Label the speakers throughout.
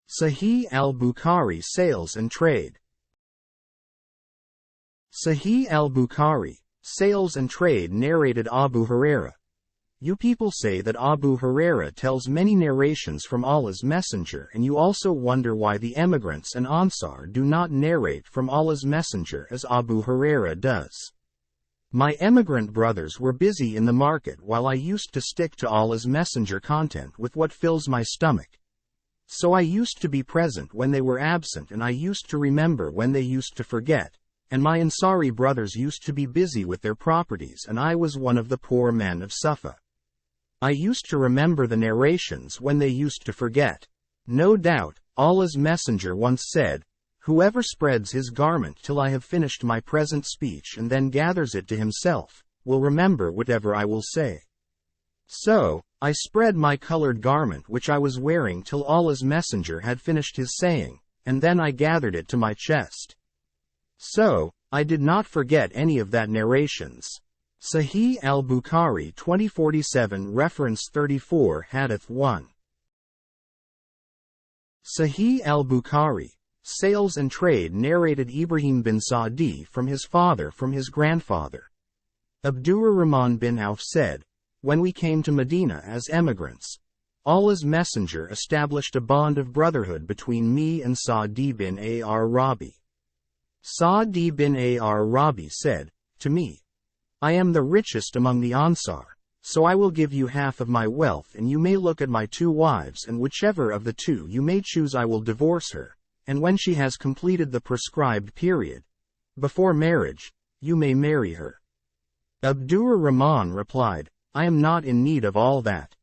Speaker 1: Sahih al-Bukhari Sales and Trade. Sahih al-Bukhari, Sales and Trade narrated Abu Huraira. You people say that Abu Huraira tells many narrations from Allah's Messenger, and you also wonder why the emigrants and Ansar do not narrate from Allah's Messenger as Abu Huraira does. My emigrant brothers were busy in the market while I used to stick to Allah's Messenger content with what fills my stomach. So I used to be present when they were absent, and I used to remember when they used to forget, and my Ansari brothers used to be busy with their properties, and I was one of the poor men of Sufa. I used to remember the narrations when they used to forget. No doubt, Allah's Messenger once said, "Whoever spreads his garment till I have finished my present speech and then gathers it to himself, will remember whatever I will say." So, I spread my colored garment which I was wearing till Allah's Messenger had finished his saying, and then I gathered it to my chest. So, I did not forget any of that narrations. Sahih al-Bukhari 2047 Reference 34 Hadith 1. Sahih al-Bukhari, Sales and Trade narrated Ibrahim bin Sa'di from his father from his grandfather. Abdurrahman bin Auf said, "When we came to Medina as emigrants, Allah's Messenger established a bond of brotherhood between me and Sa'di bin Ar-Rabi. Sa'di bin Ar-Rabi said to me, 'I am the richest among the Ansar, so I will give you half of my wealth, and you may look at my 2 wives, and whichever of the 2 you may choose I will divorce her, and when she has completed the prescribed period, before marriage, you may marry her.' Abdurrahman replied, 'I am not in need of all that.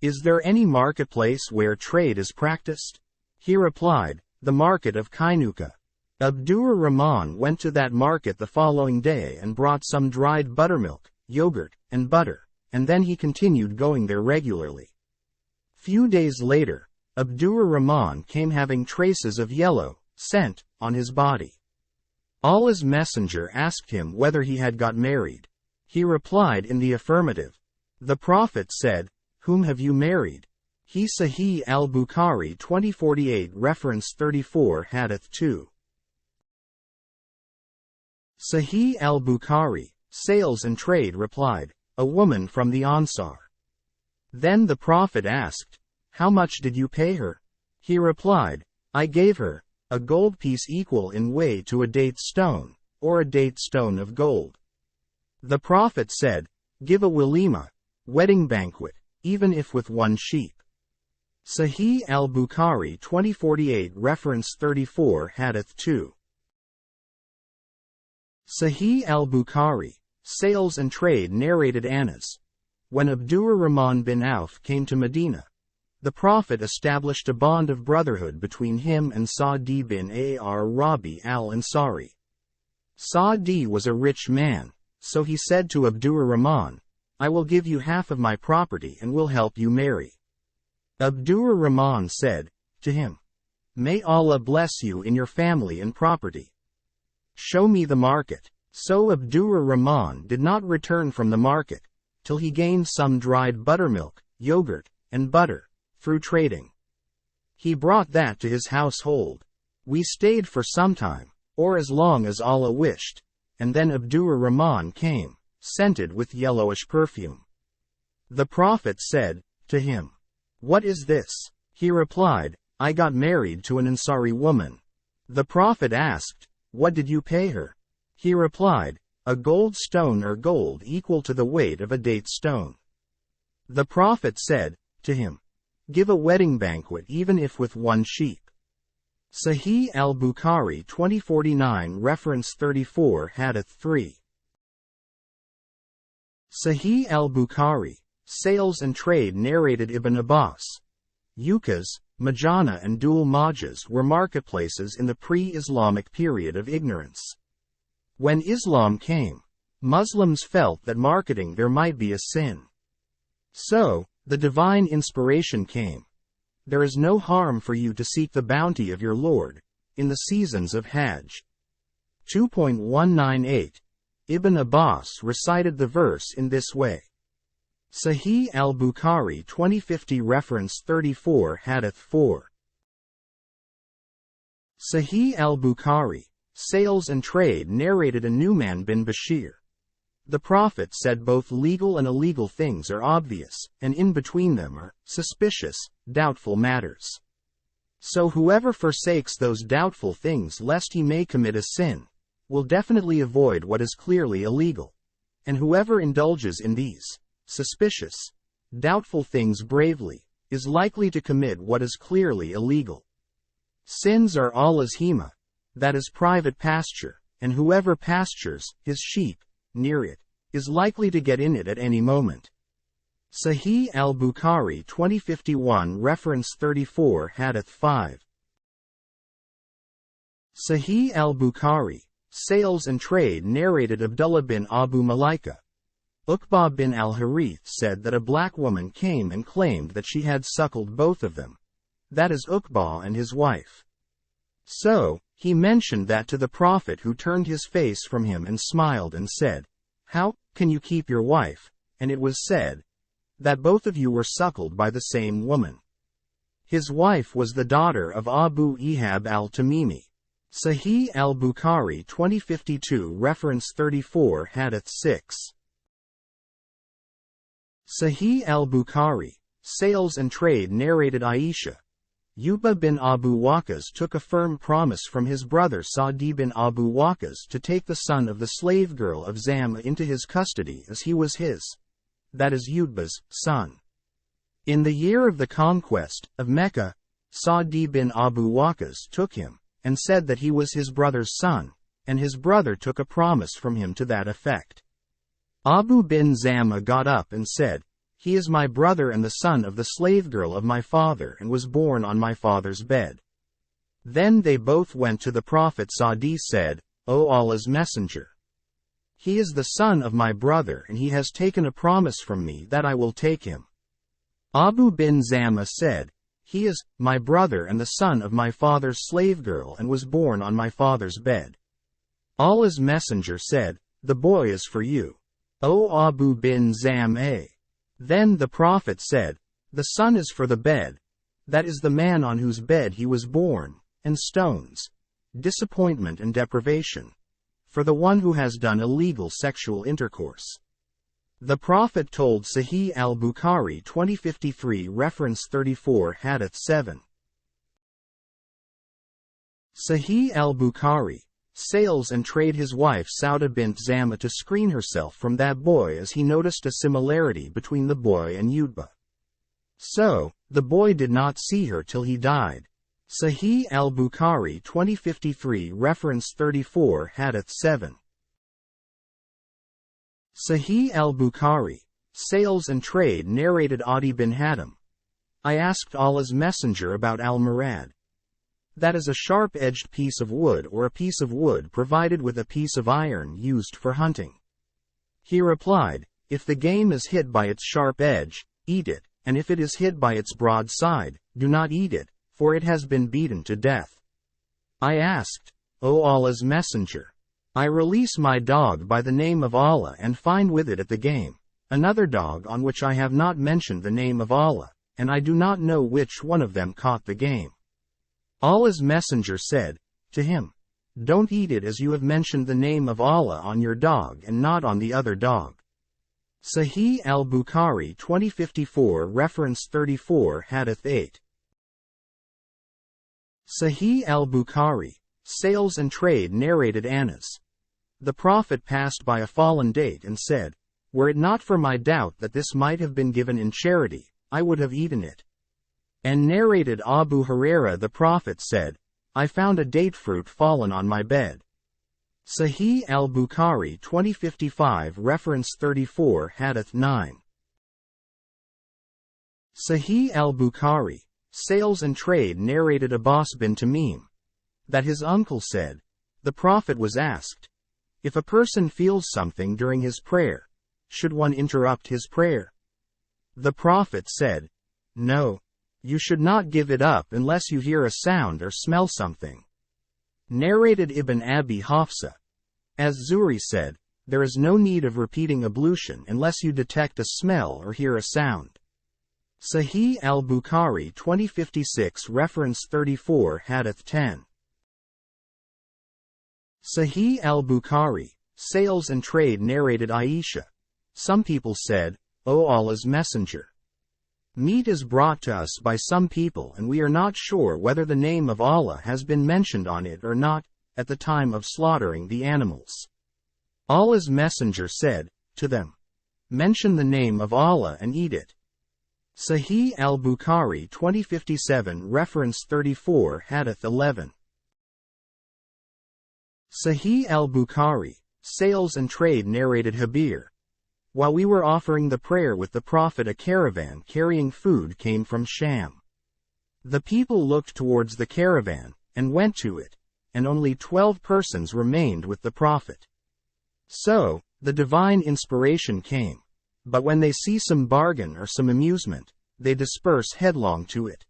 Speaker 1: Is there any marketplace where trade is practiced?' He replied, 'The market of Kainuka.' Abdurrahman went to that market the following day and brought some dried buttermilk, yogurt, and butter, and then he continued going there regularly. Few days later, Abdurrahman came having traces of yellow, scent, on his body. Allah's Messenger asked him whether he had got married. He replied in the affirmative. The Prophet said, 'Whom have you married?' He Sahih al-Bukhari 2048 Reference 34 Hadith 2. Sahih al-Bukhari, Sales and Trade replied, 'A woman from the Ansar.' Then the Prophet asked, 'How much did you pay her?' He replied, 'I gave her a gold piece equal in weight to a date stone, or a date stone of gold.' The Prophet said, 'Give a walima, wedding banquet, even if with 1 sheep.' Sahih al-Bukhari 2048 Reference 34 Hadith 2. Sahih al-Bukhari, Sales and Trade narrated Anas. When Abdurrahman bin Auf came to Medina, the Prophet established a bond of brotherhood between him and Sa'di bin Ar-Rabi al-Ansari. Sa'di was a rich man, so he said to Abdurrahman, 'I will give you half of my property and will help you marry.' Abdurrahman said to him, 'May Allah bless you in your family and property. Show me the market.' So Abdurrahman did not return from the market, till he gained some dried buttermilk, yogurt, and butter, through trading. He brought that to his household. We stayed for some time, or as long as Allah wished, and then Abdurrahman came, scented with yellowish perfume. The Prophet said to him, 'What is this?' He replied, 'I got married to an Ansari woman.' The Prophet asked, 'What did you pay her?' He replied, 'A gold stone or gold equal to the weight of a date stone.' The Prophet said to him, 'Give a wedding banquet even if with 1 sheep.' Sahih al-Bukhari 2049 Reference 34 Hadith 3. Sahih al-Bukhari, Sales and Trade narrated Ibn Abbas. Ukaz, Majana and Dul Majas were marketplaces in the pre-Islamic period of ignorance. When Islam came, Muslims felt that marketing there might be a sin. So, the divine inspiration came. There is no harm for you to seek the bounty of your Lord in the seasons of Hajj. 2.198. Ibn Abbas recited the verse in this way. Sahih al-Bukhari 2050 Reference 34 Hadith 4. Sahih al-Bukhari, Sales and Trade narrated Nu'man bin Bashir. The Prophet said both legal and illegal things are obvious, and in between them are suspicious, doubtful matters. So whoever forsakes those doubtful things lest he may commit a sin, will definitely avoid what is clearly illegal. And whoever indulges in these suspicious, doubtful things bravely, is likely to commit what is clearly illegal. Sins are Allah's hima, that is private pasture, and whoever pastures his sheep near it is likely to get in it at any moment. Sahih al-Bukhari 2051 reference 34 Hadith 5. Sahih al-Bukhari, Sales and Trade narrated Abdullah bin Abu Malaika. Uqba bin al-Harith said that a black woman came and claimed that she had suckled both of them. That is Uqba and his wife. So, he mentioned that to the Prophet, who turned his face from him and smiled and said, "How can you keep your wife?" And it was said that both of you were suckled by the same woman. His wife was the daughter of Abu Ihab al-Tamimi. Sahih al-Bukhari 2052 reference 34 Hadith 6. Sahih al-Bukhari, Sales and Trade narrated Aisha. Utbah bin Abu Waqqas took a firm promise from his brother Sa'di bin Abu Waqqas to take the son of the slave girl of Zama into his custody as he was his, that is Utbah's, son. In the year of the conquest of Mecca, Sa'di bin Abu Waqqas took him, and said that he was his brother's son, and his brother took a promise from him to that effect. Abu bin Zama got up and said, "He is my brother and the son of the slave girl of my father and was born on my father's bed." Then they both went to the Prophet. Sa'di said, "O Allah's Messenger, he is the son of my brother and he has taken a promise from me that I will take him." Abu bin Zama said, "He is my brother and the son of my father's slave girl and was born on my father's bed." Allah's Messenger said, "The boy is for you, O Abu bin Zama." Then the Prophet said, "The son is for the bed, that is the man on whose bed he was born, and stones, disappointment and deprivation, for the one who has done illegal sexual intercourse." The Prophet told Sahih al-Bukhari 2053 reference 34 Hadith 7. Sahih al-Bukhari, Sales and Trade. His wife Sauda bint Zama to screen herself from that boy as he noticed a similarity between the boy and Utbah. So, the boy did not see her till he died. Sahih al-Bukhari 2053 reference 34 Hadith 7. Sahih al-Bukhari, Sales and Trade narrated Adi bin Hatim. I asked Allah's Messenger about al-Murad. That is a sharp-edged piece of wood or a piece of wood provided with a piece of iron used for hunting. He replied, "If the game is hit by its sharp edge, eat it, and if it is hit by its broad side, do not eat it, for it has been beaten to death." I asked, "O Allah's Messenger, I release my dog by the name of Allah and find with it at the game another dog on which I have not mentioned the name of Allah, and I do not know which one of them caught the game." Allah's Messenger said to him, "Don't eat it as you have mentioned the name of Allah on your dog and not on the other dog." Sahih al-Bukhari 2054 reference 34 Hadith 8. Sahih al-Bukhari, Sales and Trade narrated Anas. The Prophet passed by a fallen date and said, "Were it not for my doubt that this might have been given in charity, I would have eaten it." And narrated Abu Huraira. The Prophet said, "I found a date fruit fallen on my bed." Sahih al-Bukhari 2055 reference 34 Hadith 9. Sahih al-Bukhari, Sales and Trade narrated Abbas bin Tamim. That his uncle said, the Prophet was asked, if a person feels something during his prayer, should one interrupt his prayer? The Prophet said, "No. You should not give it up unless you hear a sound or smell something." Narrated Ibn Abi Hafsa. As Zuhri said, there is no need of repeating ablution unless you detect a smell or hear a sound. Sahih al-Bukhari 2056 reference 34 Hadith 10. Sahih al-Bukhari, Sales and Trade narrated Aisha. Some people said, O Allah's Messenger. Meat is brought to us by some people and we are not sure whether the name of Allah has been mentioned on it or not, at the time of slaughtering the animals. Allah's Messenger said, to them, mention the name of Allah and eat it. Sahih al-Bukhari 2057 Reference 34 Hadith 11. Sahih al-Bukhari, Sales and Trade narrated Habir. While we were offering the prayer with the Prophet, a caravan carrying food came from Sham. The people looked towards the caravan, and went to it, and only 12 persons remained with the Prophet. So, the divine inspiration came. But when they see some bargain or some amusement, they disperse headlong to it.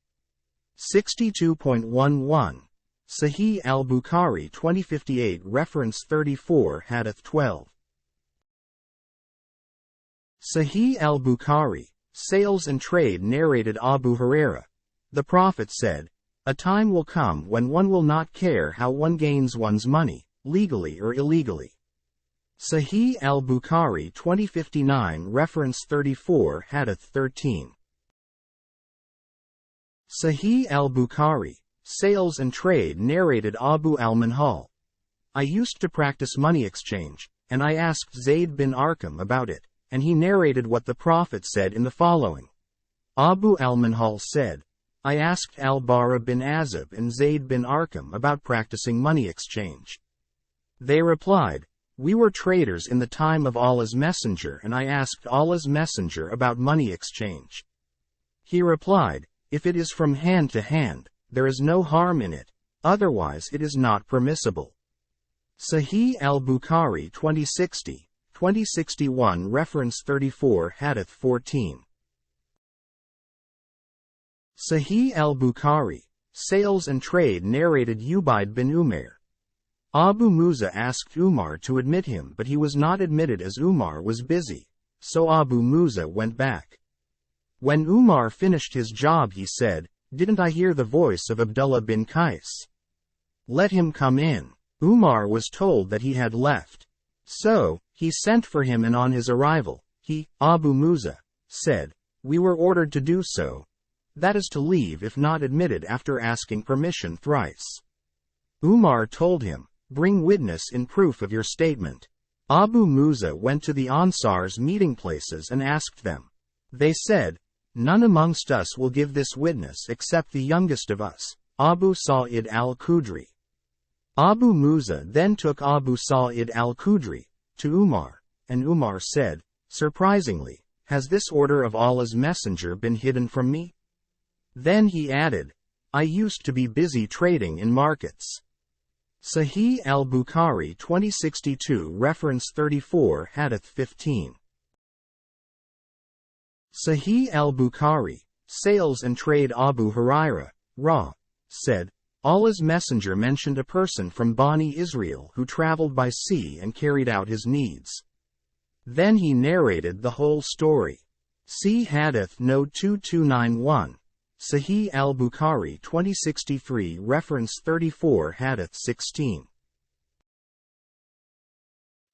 Speaker 1: 62.11 Sahih al-Bukhari 2058 Reference 34 Hadith 12. Sahih al-Bukhari, Sales and Trade narrated Abu Huraira. The Prophet said, a time will come when one will not care how one gains one's money, legally or illegally. Sahih al-Bukhari 2059 Reference 34 Hadith 13. Sahih al-Bukhari, Sales and Trade narrated Abu al-Minhal. I used to practice money exchange, and I asked Zayd bin Arqam about it, and he narrated what the Prophet said in the following. Abu al-Minhal said, I asked al-Bara bin Azib and Zayd bin Arqam about practicing money exchange. They replied, we were traders in the time of Allah's Messenger and I asked Allah's Messenger about money exchange. He replied, if it is from hand to hand, there is no harm in it, otherwise it is not permissible. Sahih al-Bukhari 2060, 2061 Reference 34 Hadith 14. Sahih al-Bukhari, Sales and Trade narrated Ubayd bin Umair. Abu Musa asked Umar to admit him but he was not admitted as Umar was busy, so Abu Musa went back. When Umar finished his job he said, didn't I hear the voice of Abdullah bin Qais? Let him come in. Umar was told that he had left. So, he sent for him and on his arrival, he, Abu Musa, said, we were ordered to do so. That is to leave if not admitted after asking permission thrice. Umar told him, bring witness in proof of your statement. Abu Musa went to the Ansar's meeting places and asked them. They said, none amongst us will give this witness except the youngest of us, Abu Sa'id al-Khudri. Abu Musa then took Abu Sa'id al-Khudri to Umar, and Umar said, surprisingly, has this order of Allah's Messenger been hidden from me? Then he added, I used to be busy trading in markets. Sahih al-Bukhari 2062 Reference 34 Hadith 15. Sahih al-Bukhari, Sales and Trade Abu Huraira, said, Allah's Messenger mentioned a person from Bani Israel who traveled by sea and carried out his needs. Then he narrated the whole story. See Hadith Note 2291, Sahih al-Bukhari 2063 Reference 34 Hadith 16.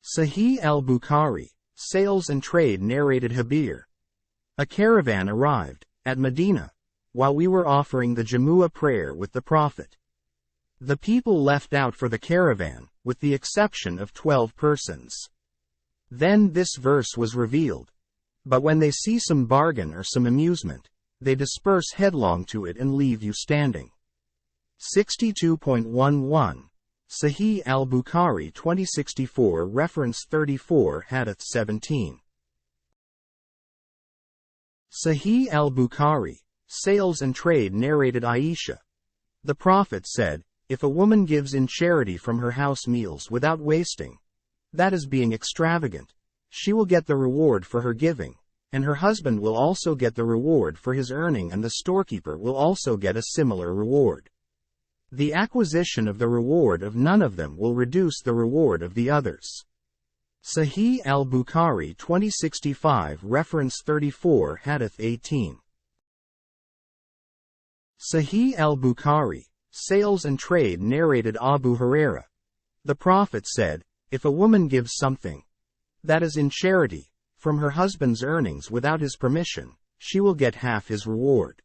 Speaker 1: Sahih al-Bukhari, Sales and Trade narrated Habir. A caravan arrived, at Medina, while we were offering the Jumu'ah prayer with the Prophet. The people left out for the caravan, with the exception of 12 persons. Then this verse was revealed. But when they see some bargain or some amusement, they disperse headlong to it and leave you standing. 62.11 Sahih al-Bukhari 2064 Reference 34 Hadith 17. Sahih al-Bukhari, Sales and Trade narrated Aisha. The Prophet said, if a woman gives in charity from her house meals without wasting, that is being extravagant, she will get the reward for her giving, and her husband will also get the reward for his earning and the storekeeper will also get a similar reward. The acquisition of the reward of none of them will reduce the reward of the others. Sahih al-Bukhari 2065 Reference 34 Hadith 18. Sahih al-Bukhari, Sales and Trade narrated Abu Huraira. The Prophet said, if a woman gives something, that is in charity, from her husband's earnings without his permission, she will get half his reward.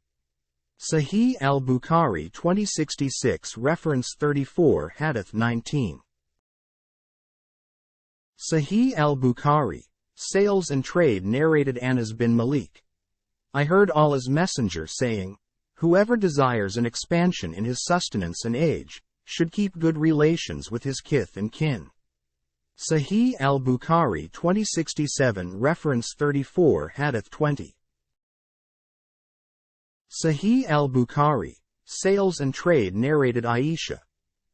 Speaker 1: Sahih al-Bukhari 2066 Reference 34 Hadith 19. Sahih al-Bukhari, Sales and Trade narrated Anas bin Malik. I heard Allah's Messenger saying, whoever desires an expansion in his sustenance and age, should keep good relations with his kith and kin. Sahih al-Bukhari 2067 Reference 34 Hadith 20. Sahih al-Bukhari, Sales and Trade narrated Aisha.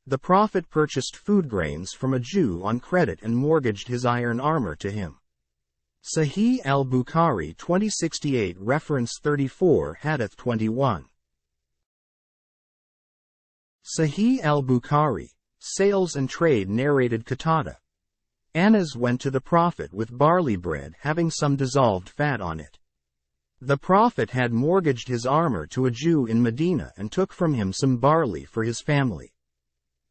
Speaker 1: The Prophet purchased food grains from a Jew on credit and mortgaged his iron armor to him. Sahih al-Bukhari 2068 Reference 34 Hadith 21. Sahih al-Bukhari, Sales and Trade narrated Qatada. Anas went to the Prophet with barley bread having some dissolved fat on it. The Prophet had mortgaged his armor to a Jew in Medina and took from him some barley for his family.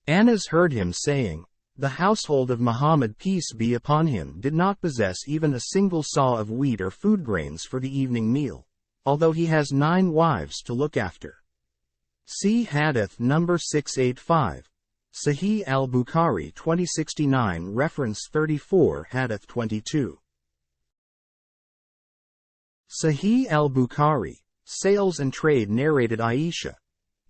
Speaker 1: Anas heard him saying, the household of Muhammad peace be upon him did not possess even a single saw of wheat or food grains for the evening meal, although he has 9 wives to look after. See Hadith number 685. Sahih al-Bukhari 2069 Reference 34 Hadith 22. Sahih al-Bukhari, Sales and Trade narrated Aisha.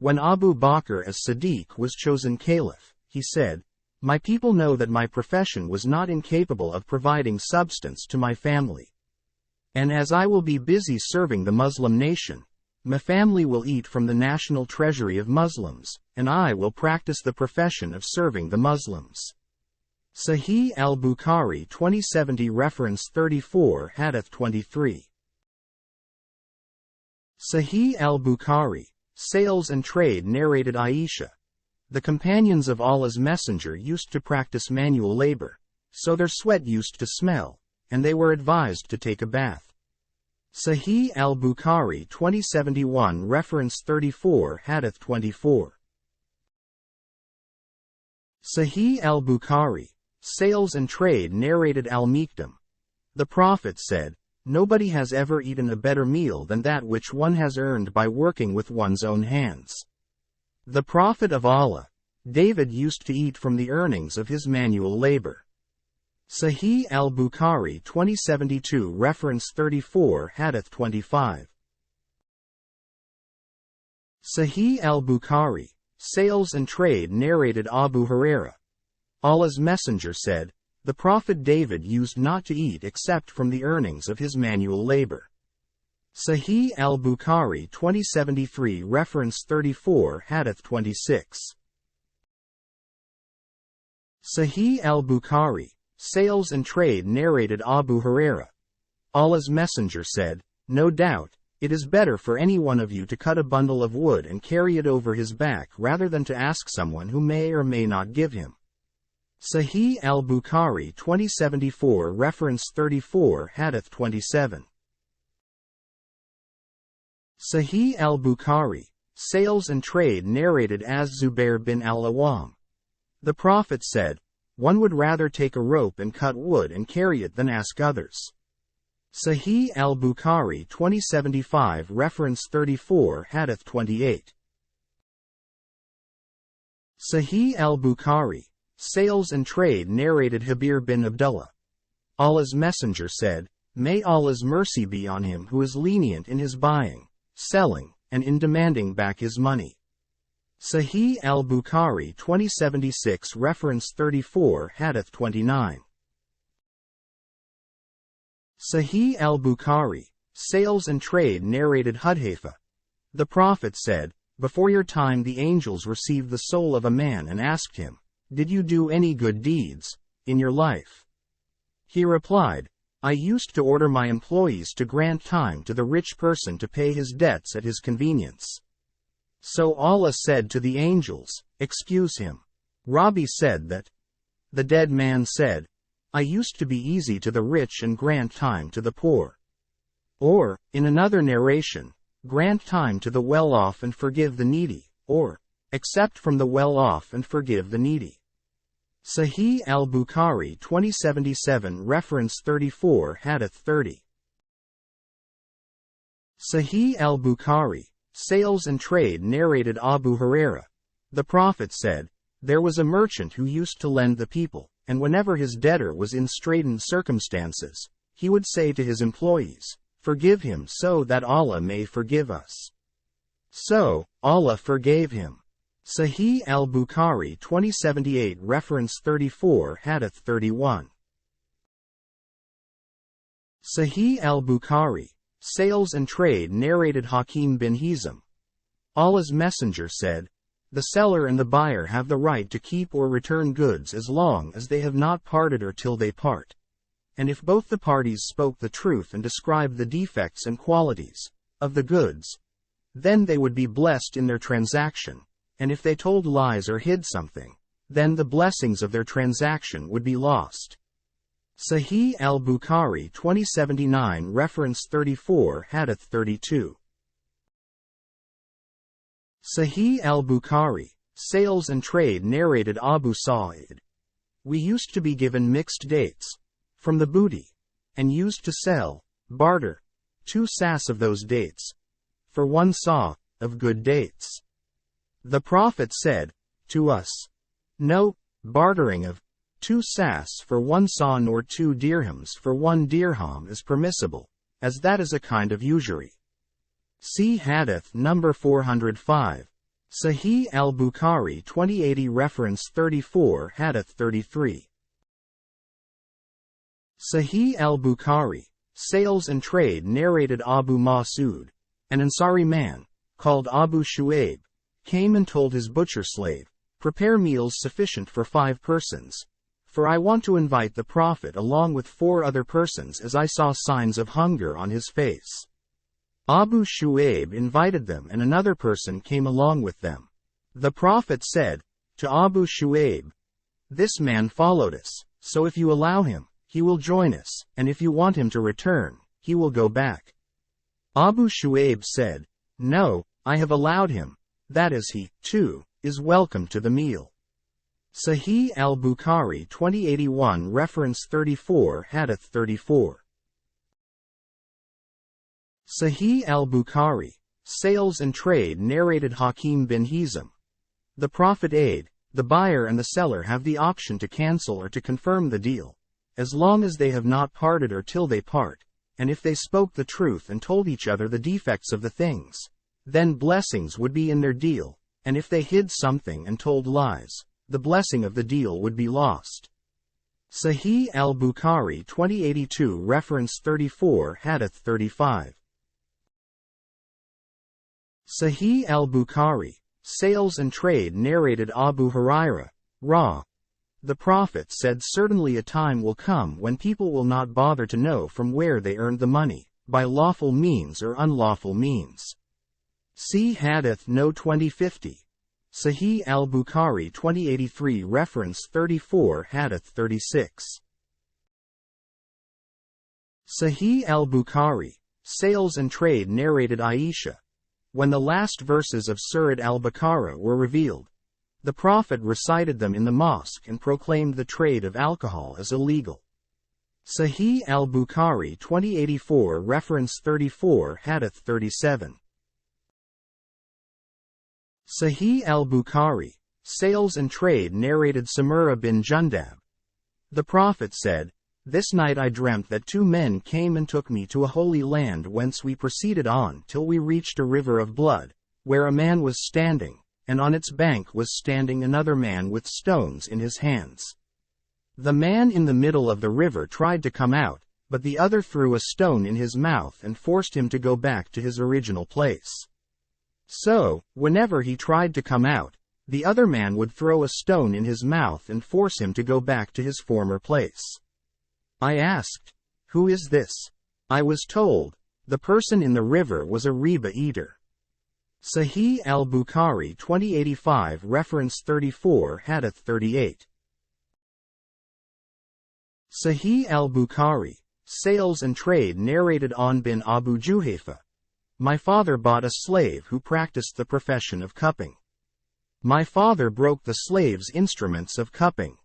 Speaker 1: When Abu Bakr as-Siddiq was chosen caliph, he said, my people know that my profession was not incapable of providing substance to my family. And as I will be busy serving the Muslim nation, my family will eat from the national treasury of Muslims, and I will practice the profession of serving the Muslims. Sahih al-Bukhari 2070 Reference 34 Hadith 23. Sahih al-Bukhari, Sales and Trade narrated Aisha. The companions of Allah's Messenger used to practice manual labor, so their sweat used to smell, and they were advised to take a bath. Sahih al-Bukhari 2071 Reference 34 Hadith 24. Sahih al-Bukhari, Sales and Trade narrated al-Miqdam. The Prophet said, nobody has ever eaten a better meal than that which one has earned by working with one's own hands. The Prophet of Allah, David, used to eat from the earnings of his manual labor. Sahih al-Bukhari 2072 Reference 34 Hadith 25. Sahih al-Bukhari, Sales and Trade narrated Abu Huraira. Allah's Messenger said, the Prophet David used not to eat except from the earnings of his manual labor. Sahih al-Bukhari 2073 Reference 34 Hadith 26. Sahih al-Bukhari, Sales and Trade narrated Abu Huraira. Allah's Messenger said, no doubt, it is better for any one of you to cut a bundle of wood and carry it over his back rather than to ask someone who may or may not give him. Sahih al-Bukhari 2074 Reference 34 Hadith 27. Sahih al-Bukhari, Sales and Trade narrated as Zubair bin al-Awwam. The Prophet said, one would rather take a rope and cut wood and carry it than ask others. Sahih al-Bukhari 2075 Reference 34 Hadith 28. Sahih al-Bukhari, Sales and Trade narrated Habir bin Abdullah. Allah's Messenger said, may Allah's mercy be on him who is lenient in his buying, selling, and in demanding back his money. Sahih al-Bukhari 2076 Reference 34 Hadith 29. Sahih al-Bukhari, Sales and Trade narrated Hudhayfa. The Prophet said, before your time the angels received the soul of a man and asked him, did you do any good deeds in your life? He replied, I used to order my employees to grant time to the rich person to pay his debts at his convenience. So Allah said to the angels, excuse him. Rabi said that the dead man said, I used to be easy to the rich and grant time to the poor. Or, in another narration, grant time to the well-off and forgive the needy, or, accept from the well-off and forgive the needy. Sahih al-Bukhari 2077 Reference 34 Hadith 30. Sahih al-Bukhari, Sales and Trade narrated Abu Huraira. The Prophet said, there was a merchant who used to lend the people, and whenever his debtor was in straitened circumstances, he would say to his employees, forgive him so that Allah may forgive us. So, Allah forgave him. Sahih al-Bukhari 2078 Reference 34 Hadith 31. Sahih al-Bukhari, Sales and Trade narrated Hakim bin Hizam. Allah's Messenger said, the seller and the buyer have the right to keep or return goods as long as they have not parted or till they part. And if both the parties spoke the truth and described the defects and qualities of the goods, then they would be blessed in their transaction, and if they told lies or hid something, then the blessings of their transaction would be lost. Sahih al-Bukhari 2079 Reference 34 Hadith 32. Sahih al-Bukhari, Sales and Trade narrated Abu Sa'id. We used to be given mixed dates from the booty, and used to sell, barter, 2 sas of those dates, for 1 sa of good dates. The Prophet said to us, no bartering of 2 sas for 1 sa nor 2 dirhams for 1 dirham is permissible, as that is a kind of usury. See Hadith number 405. Sahih al-Bukhari 2080 Reference 34 Hadith 33. Sahih al-Bukhari, Sales and Trade narrated Abu Mas'ud. An Ansari man, called Abu Shu'aib, came and told his butcher slave, prepare meals sufficient for 5 persons, for I want to invite the Prophet along with 4 other persons as I saw signs of hunger on his face. Abu Shu'aib invited them and another person came along with them. The Prophet said to Abu Shu'aib, this man followed us, so if you allow him, he will join us, and if you want him to return, he will go back. Abu Shu'aib said, no, I have allowed him, that is he, too, is welcome to the meal. Sahih al-Bukhari 2081 Reference 34 Hadith 34. Sahih al-Bukhari, Sales and Trade narrated Hakim bin Hizam. The Prophet aid, the buyer and the seller have the option to cancel or to confirm the deal, as long as they have not parted or till they part, and if they spoke the truth and told each other the defects of the things, then blessings would be in their deal, and if they hid something and told lies, the blessing of the deal would be lost. Sahih al-Bukhari 2082 Reference 34 Hadith 35. Sahih al-Bukhari, Sales and Trade narrated Abu Huraira. The Prophet said certainly a time will come when people will not bother to know from where they earned the money, by lawful means or unlawful means. See Hadith No 2050. Sahih al-Bukhari 2083 Reference 34 Hadith 36. Sahih al-Bukhari, Sales and Trade narrated Aisha. When the last verses of Surah al-Baqarah were revealed, the Prophet recited them in the mosque and proclaimed the trade of alcohol as illegal. Sahih al-Bukhari 2084 Reference 34 Hadith 37. Sahih al-Bukhari, Sales and Trade narrated Samura bin Jundab. The Prophet said, this night I dreamt that 2 men came and took me to a holy land whence we proceeded on till we reached a river of blood, where a man was standing, and on its bank was standing another man with stones in his hands. The man in the middle of the river tried to come out, but the other threw a stone in his mouth and forced him to go back to his original place. So, whenever he tried to come out, the other man would throw a stone in his mouth and force him to go back to his former place. I asked, who is this? I was told, the person in the river was a riba eater. Sahih al-Bukhari 2085 Reference 34 Hadith 38. Sahih al-Bukhari, Sales and Trade narrated An bin Abu Juhayfa. My father bought a slave who practiced the profession of cupping. My father broke the slave's instruments of cupping.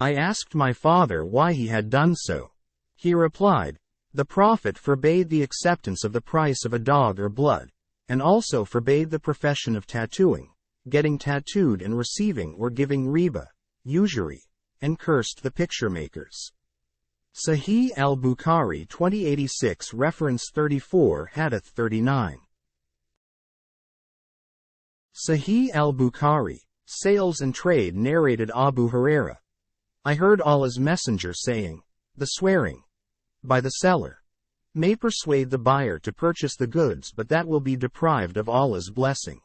Speaker 1: I asked my father why he had done so. He replied, "The Prophet forbade the acceptance of the price of a dog or blood, and also forbade the profession of tattooing, getting tattooed and receiving or giving riba, usury, and cursed the picture makers." Sahih al-Bukhari 2086 reference 34 Hadith 39. Sahih al-Bukhari, Sales and Trade narrated Abu Huraira. I heard Allah's Messenger saying, "The swearing by the seller may persuade the buyer to purchase the goods, but that will be deprived of Allah's blessing."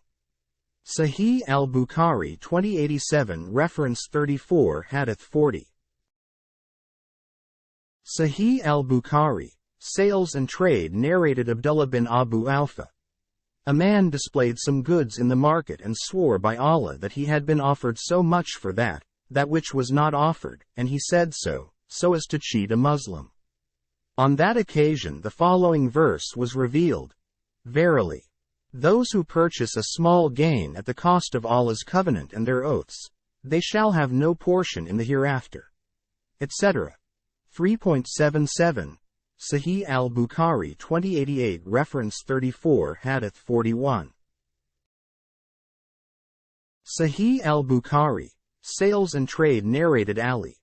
Speaker 1: Sahih al-Bukhari 2087 reference 34 Hadith 40. Sahih al-Bukhari, Sales and Trade narrated Abdullah bin Abu Awfa. A man displayed some goods in the market and swore by Allah that he had been offered so much for that which was not offered, and he said so as to cheat a Muslim. On that occasion the following verse was revealed: "Verily, those who purchase a small gain at the cost of Allah's covenant and their oaths, they shall have no portion in the hereafter," etc. 3.77, Sahih al-Bukhari 2088 reference 34 Hadith 41. Sahih al-Bukhari, Sales and Trade narrated Ali.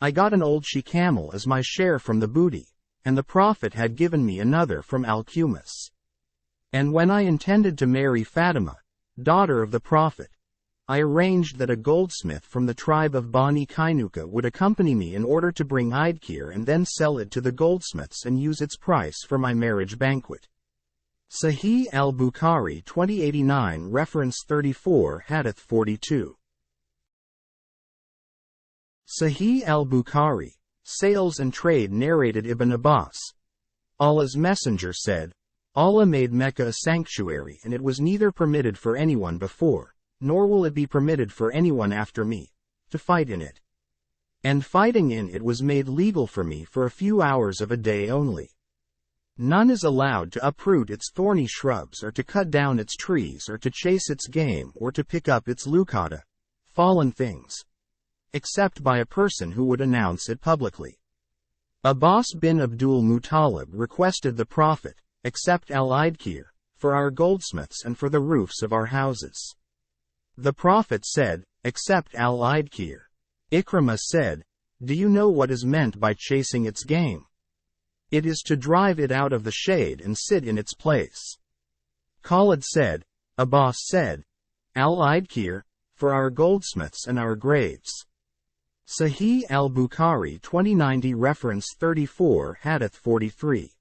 Speaker 1: I got an old she-camel as my share from the booty, and the Prophet had given me another from Al-Qumus. And when I intended to marry Fatima, daughter of the Prophet, I arranged that a goldsmith from the tribe of Bani Kainuka would accompany me in order to bring Idkir and then sell it to the goldsmiths and use its price for my marriage banquet. Sahih al-Bukhari 2089 reference 34 Hadith 42. Sahih al-Bukhari, Sales and Trade narrated Ibn Abbas. Allah's Messenger said, "Allah made Mecca a sanctuary, and it was neither permitted for anyone before, nor will it be permitted for anyone after me, to fight in it. And fighting in it was made legal for me for a few hours of a day only. None is allowed to uproot its thorny shrubs or to cut down its trees or to chase its game or to pick up its lukata, fallen things, except by a person who would announce it publicly." Abbas bin Abdul Muttalib requested the Prophet, "Accept al-Idkir, for our goldsmiths and for the roofs of our houses." The Prophet said, "Accept al-Idkir." Ikrimah said, "Do you know what is meant by chasing its game? It is to drive it out of the shade and sit in its place." Khalid said, Abbas said, "Al-Idkir, for our goldsmiths and our graves." Sahih al-Bukhari 2090 reference 34 Hadith 43.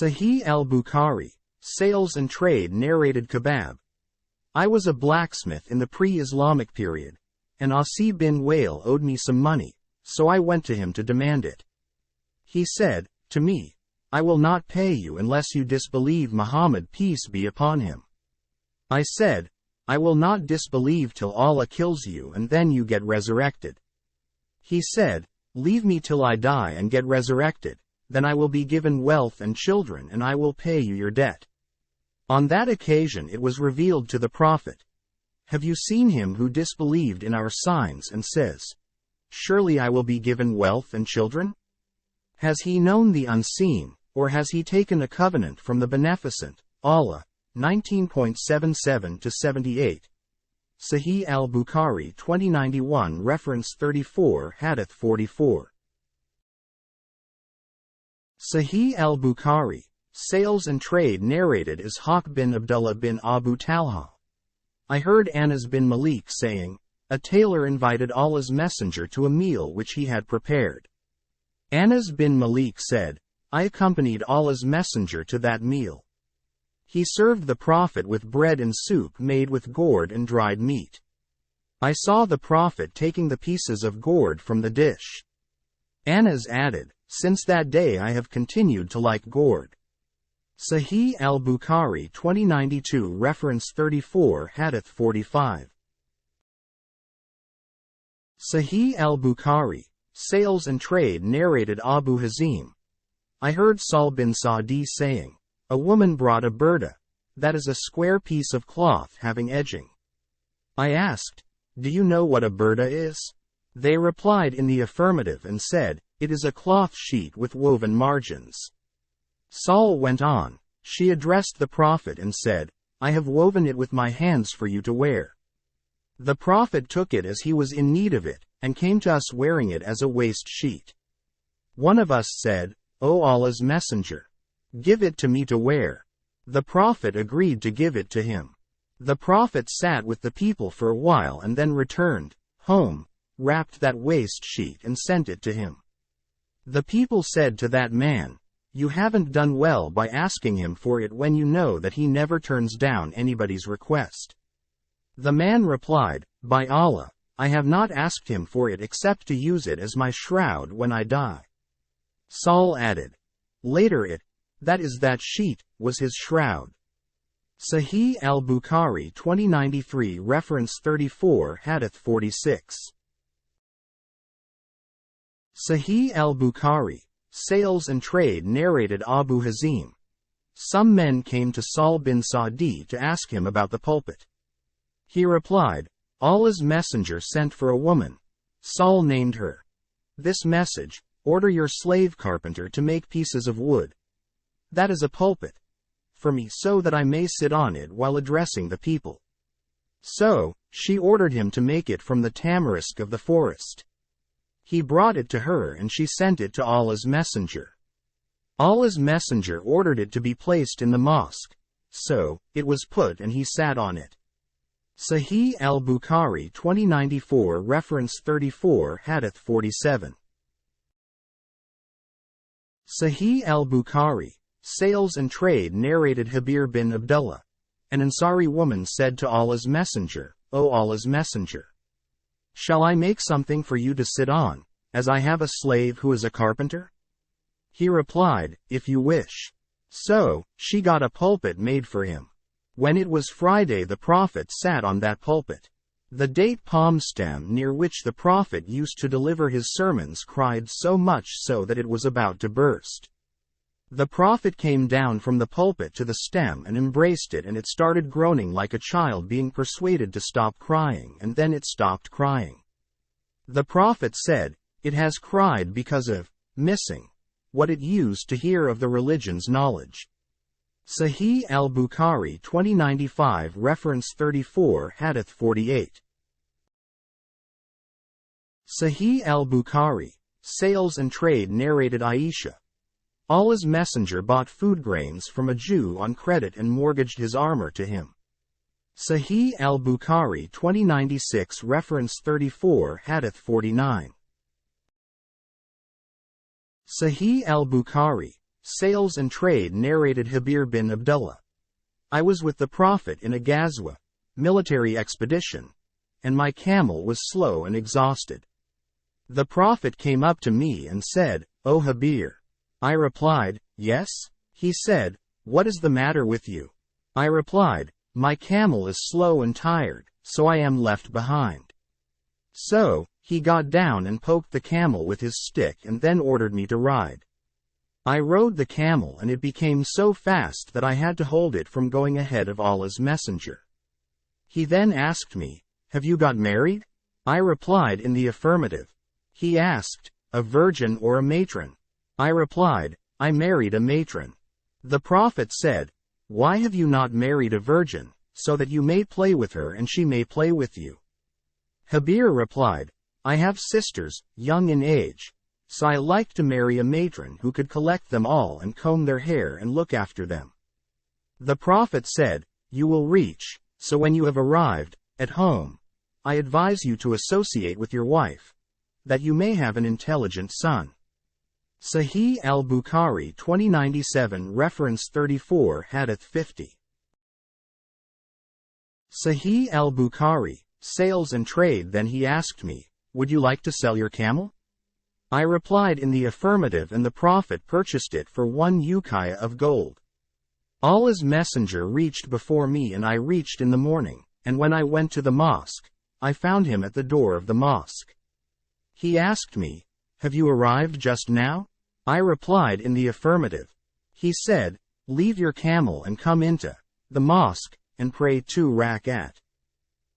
Speaker 1: Sahih al-Bukhari, Sales and Trade narrated Kebab. I was a blacksmith in the pre-Islamic period, and Asi bin Wale owed me some money, so I went to him to demand it. He said to me, "I will not pay you unless you disbelieve Muhammad, peace be upon him." I said, "I will not disbelieve till Allah kills you and then you get resurrected." He said, "Leave me till I die and get resurrected, then I will be given wealth and children and I will pay you your debt." On that occasion it was revealed to the Prophet, "Have you seen him who disbelieved in our signs and says, 'Surely I will be given wealth and children'? Has he known the unseen, or has he taken a covenant from the Beneficent, Allah?" 19.77-78. Sahih al-Bukhari 2091 reference 34 Hadith 44. Sahih al-Bukhari, Sales and Trade narrated Ishaq bin Abdullah bin Abu Talha. I heard Anas bin Malik saying, a tailor invited Allah's Messenger to a meal which he had prepared. Anas bin Malik said, I accompanied Allah's Messenger to that meal. He served the Prophet with bread and soup made with gourd and dried meat. I saw the Prophet taking the pieces of gourd from the dish. Anas added, since that day I have continued to like gourd. Sahih al-Bukhari 2092 reference 34 Hadith 45. Sahih al-Bukhari, Sales and Trade narrated Abu Hazim. I heard Sahl bin Sa'di saying, a woman brought a burda, that is a square piece of cloth having edging. I asked, "Do you know what a burda is?" They replied in the affirmative and said, "It is a cloth sheet with woven margins." Saul went on, "She addressed the Prophet and said, 'I have woven it with my hands for you to wear.' The Prophet took it as he was in need of it, and came to us wearing it as a waist sheet. One of us said, 'O Allah's Messenger, give it to me to wear.' The Prophet agreed to give it to him. The Prophet sat with the people for a while and then returned home, wrapped that waist sheet and sent it to him. The people said to that man, 'You haven't done well by asking him for it when you know that he never turns down anybody's request.' The man replied, 'By Allah, I have not asked him for it except to use it as my shroud when I die.' Saul added, later that sheet, was his shroud. Sahih al-Bukhari 2093 reference 34 Hadith 46. Sahih al-Bukhari, Sales and Trade narrated Abu Hazim. Some men came to Sahl bin Sa'di to ask him about the pulpit. He replied, Allah's Messenger sent for a woman. Saul named her. This message, order your slave carpenter to make pieces of wood. That is a pulpit for me so that I may sit on it while addressing the people. So, she ordered him to make it from the tamarisk of the forest. He brought it to her and she sent it to Allah's Messenger. Allah's Messenger ordered it to be placed in the mosque. So, it was put and he sat on it. Sahih al-Bukhari 2094 reference 34 Hadith 47. Sahih al-Bukhari, Sales and Trade narrated Habir bin Abdullah. An Ansari woman said to Allah's Messenger, O Allah's Messenger, shall I make something for you to sit on, as I have a slave who is a carpenter? He replied, if you wish. So, she got a pulpit made for him. When it was Friday the Prophet sat on that pulpit. The date palm stem near which the Prophet used to deliver his sermons cried so much so that it was about to burst. The Prophet came down from the pulpit to the stem and embraced it and it started groaning like a child being persuaded to stop crying and then it stopped crying. The Prophet said, it has cried because of missing what it used to hear of the religion's knowledge. Sahih al-Bukhari 2095 reference 34 Hadith 48. Sahih al-Bukhari, Sales and Trade narrated Aisha. Allah's Messenger bought food grains from a Jew on credit and mortgaged his armor to him. Sahih al-Bukhari 2096 reference 34 Hadith 49. Sahih al-Bukhari, Sales and Trade narrated Habir bin Abdullah. I was with the Prophet in a Ghazwa, military expedition, and my camel was slow and exhausted. The Prophet came up to me and said, O Habir. I replied, yes. He said, what is the matter with you? I replied, my camel is slow and tired, so I am left behind. So, he got down and poked the camel with his stick and then ordered me to ride. I rode the camel and it became so fast that I had to hold it from going ahead of Allah's Messenger. He then asked me, have you got married? I replied in the affirmative. He asked, a virgin or a matron? I replied, I married a matron. The Prophet said, why have you not married a virgin, so that you may play with her and she may play with you? Habir replied, I have sisters, young in age, so I like to marry a matron who could collect them all and comb their hair and look after them. The Prophet said, you will reach, so when you have arrived at home, I advise you to associate with your wife, that you may have an intelligent son. Sahih al-Bukhari 2097 reference 34 Hadith 50. Sahih al-Bukhari, Sales and Trade. Then he asked me, would you like to sell your camel? I replied in the affirmative and the Prophet purchased it for 1 ukiah of gold. Allah's Messenger reached before me and I reached in the morning, and when I went to the mosque, I found him at the door of the mosque. He asked me, have you arrived just now? I replied in the affirmative. He said, leave your camel and come into the mosque and pray 2 rakat.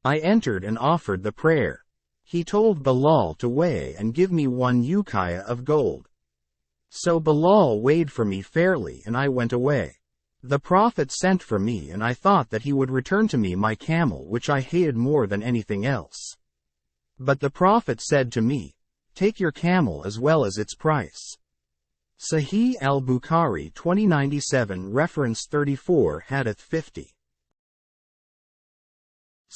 Speaker 1: I entered and offered the prayer. He told Bilal to weigh and give me 1 ukiah of gold. So Bilal weighed for me fairly and I went away. The Prophet sent for me and I thought that he would return to me my camel which I hated more than anything else. But the Prophet said to me, take your camel as well as its price. Sahih al-Bukhari 2097 Reference 34 Hadith 50.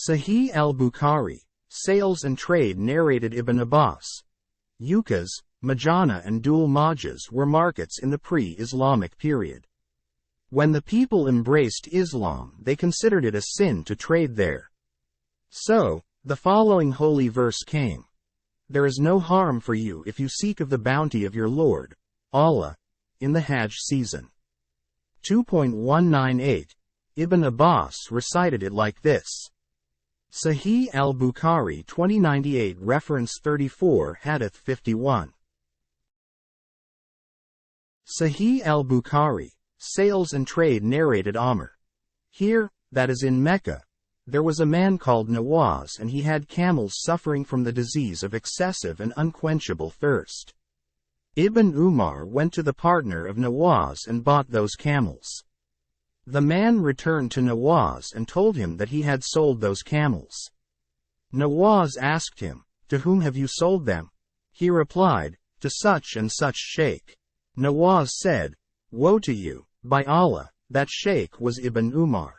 Speaker 1: Sahih al-Bukhari, Sales and Trade narrated Ibn Abbas. Ukaz, Majana and Dul Majas were markets in the pre-Islamic period. When the people embraced Islam, they considered it a sin to trade there. So, the following holy verse came. There is no harm for you if you seek of the bounty of your Lord, Allah, in the Hajj season. 2.198. Ibn Abbas recited it like this. Sahih al-Bukhari 2098 Reference 34 Hadith 51. Sahih al-Bukhari, Sales and Trade narrated Amr. Here, that is in Mecca, there was a man called Nawaz and he had camels suffering from the disease of excessive and unquenchable thirst. Ibn Umar went to the partner of Nawaz and bought those camels. The man returned to Nawaz and told him that he had sold those camels. Nawaz asked him, to whom have you sold them? He replied, to such and such sheikh. Nawaz said, woe to you, by Allah, that sheikh was Ibn Umar.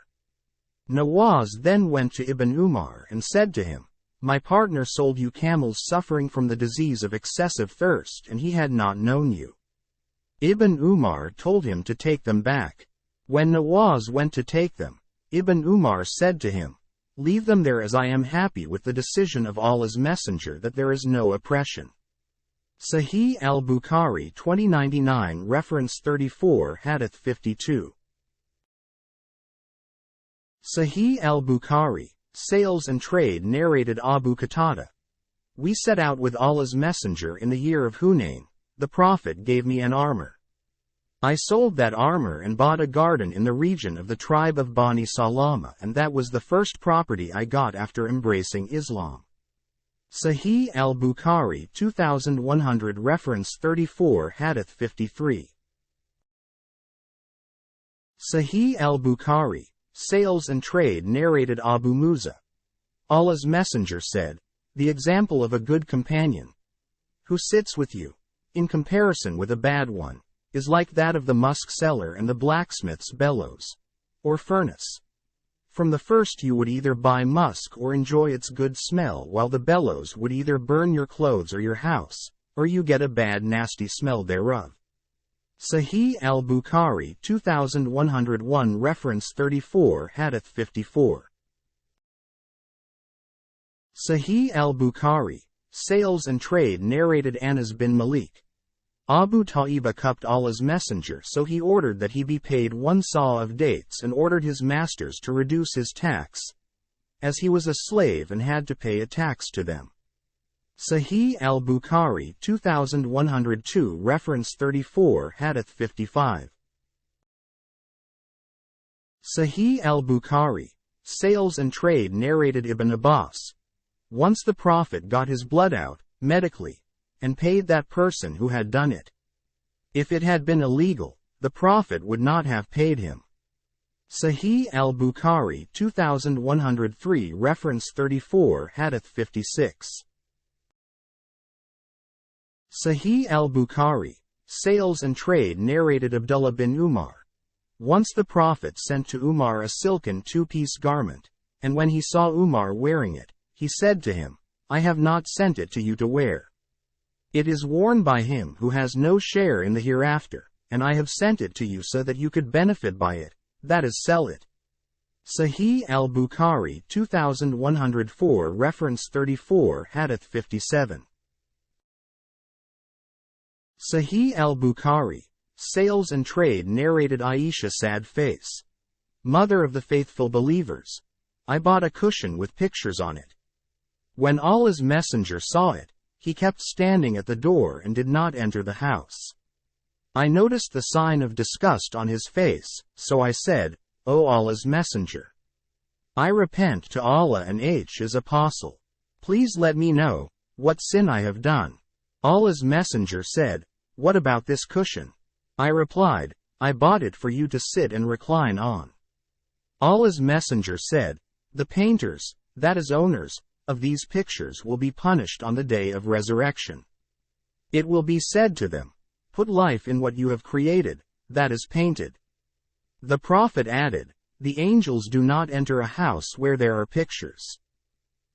Speaker 1: Nawaz then went to Ibn Umar and said to him, my partner sold you camels suffering from the disease of excessive thirst and he had not known you. Ibn Umar told him to take them back. When Nawaz went to take them, Ibn Umar said to him, leave them there as I am happy with the decision of Allah's Messenger that there is no oppression. Sahih al-Bukhari 2099 Reference 34 Hadith 52. Sahih al-Bukhari, Sales and Trade narrated Abu Qatada. We set out with Allah's Messenger in the year of Hunayn. The Prophet gave me an armor. I sold that armor and bought a garden in the region of the tribe of Bani Salama, and that was the first property I got after embracing Islam. Sahih al-Bukhari 2100 Reference 34 Hadith 53. Sahih al-Bukhari, Sales and Trade narrated Abu Musa. Allah's Messenger said, the example of a good companion, who sits with you, in comparison with a bad one, is like that of the musk seller and the blacksmith's bellows, or furnace. From the first you would either buy musk or enjoy its good smell, while the bellows would either burn your clothes or your house, or you get a bad nasty smell thereof. Sahih al-Bukhari 2101 Reference 34 Hadith 54. Sahih al-Bukhari, Sales and Trade narrated Anas bin Malik. Abu Ta'iba cupped Allah's Messenger, so he ordered that he be paid 1 saw of dates and ordered his masters to reduce his tax, as he was a slave and had to pay a tax to them. Sahih al-Bukhari 2102 Reference 34 Hadith 55. Sahih al-Bukhari, Sales and Trade narrated Ibn Abbas. Once the Prophet got his blood out, medically, and paid that person who had done it. If it had been illegal, the Prophet would not have paid him. Sahih al-Bukhari 2103 Reference 34 Hadith 56. Sahih al-Bukhari, Sales and Trade narrated Abdullah bin Umar. Once the Prophet sent to Umar a silken 2-piece garment, and when he saw Umar wearing it, he said to him, I have not sent it to you to wear. It is worn by him who has no share in the hereafter, and I have sent it to you so that you could benefit by it, that is, sell it. Sahih al-Bukhari 2104 Reference 34 Hadith 57. Sahih al-Bukhari, Sales and Trade narrated Aisha sad face. Mother of the faithful believers, I bought a cushion with pictures on it. When Allah's Messenger saw it, he kept standing at the door and did not enter the house. I noticed the sign of disgust on his face, so I said, O Allah's Messenger, I repent to Allah and His Apostle. Please let me know what sin I have done. Allah's Messenger said, What about this cushion? I replied, I bought it for you to sit and recline on. Allah's Messenger said, The painters, that is owners, of these pictures will be punished on the day of resurrection. It will be said to them, Put life in what you have created, that is painted. The Prophet added, The angels do not enter a house where there are pictures.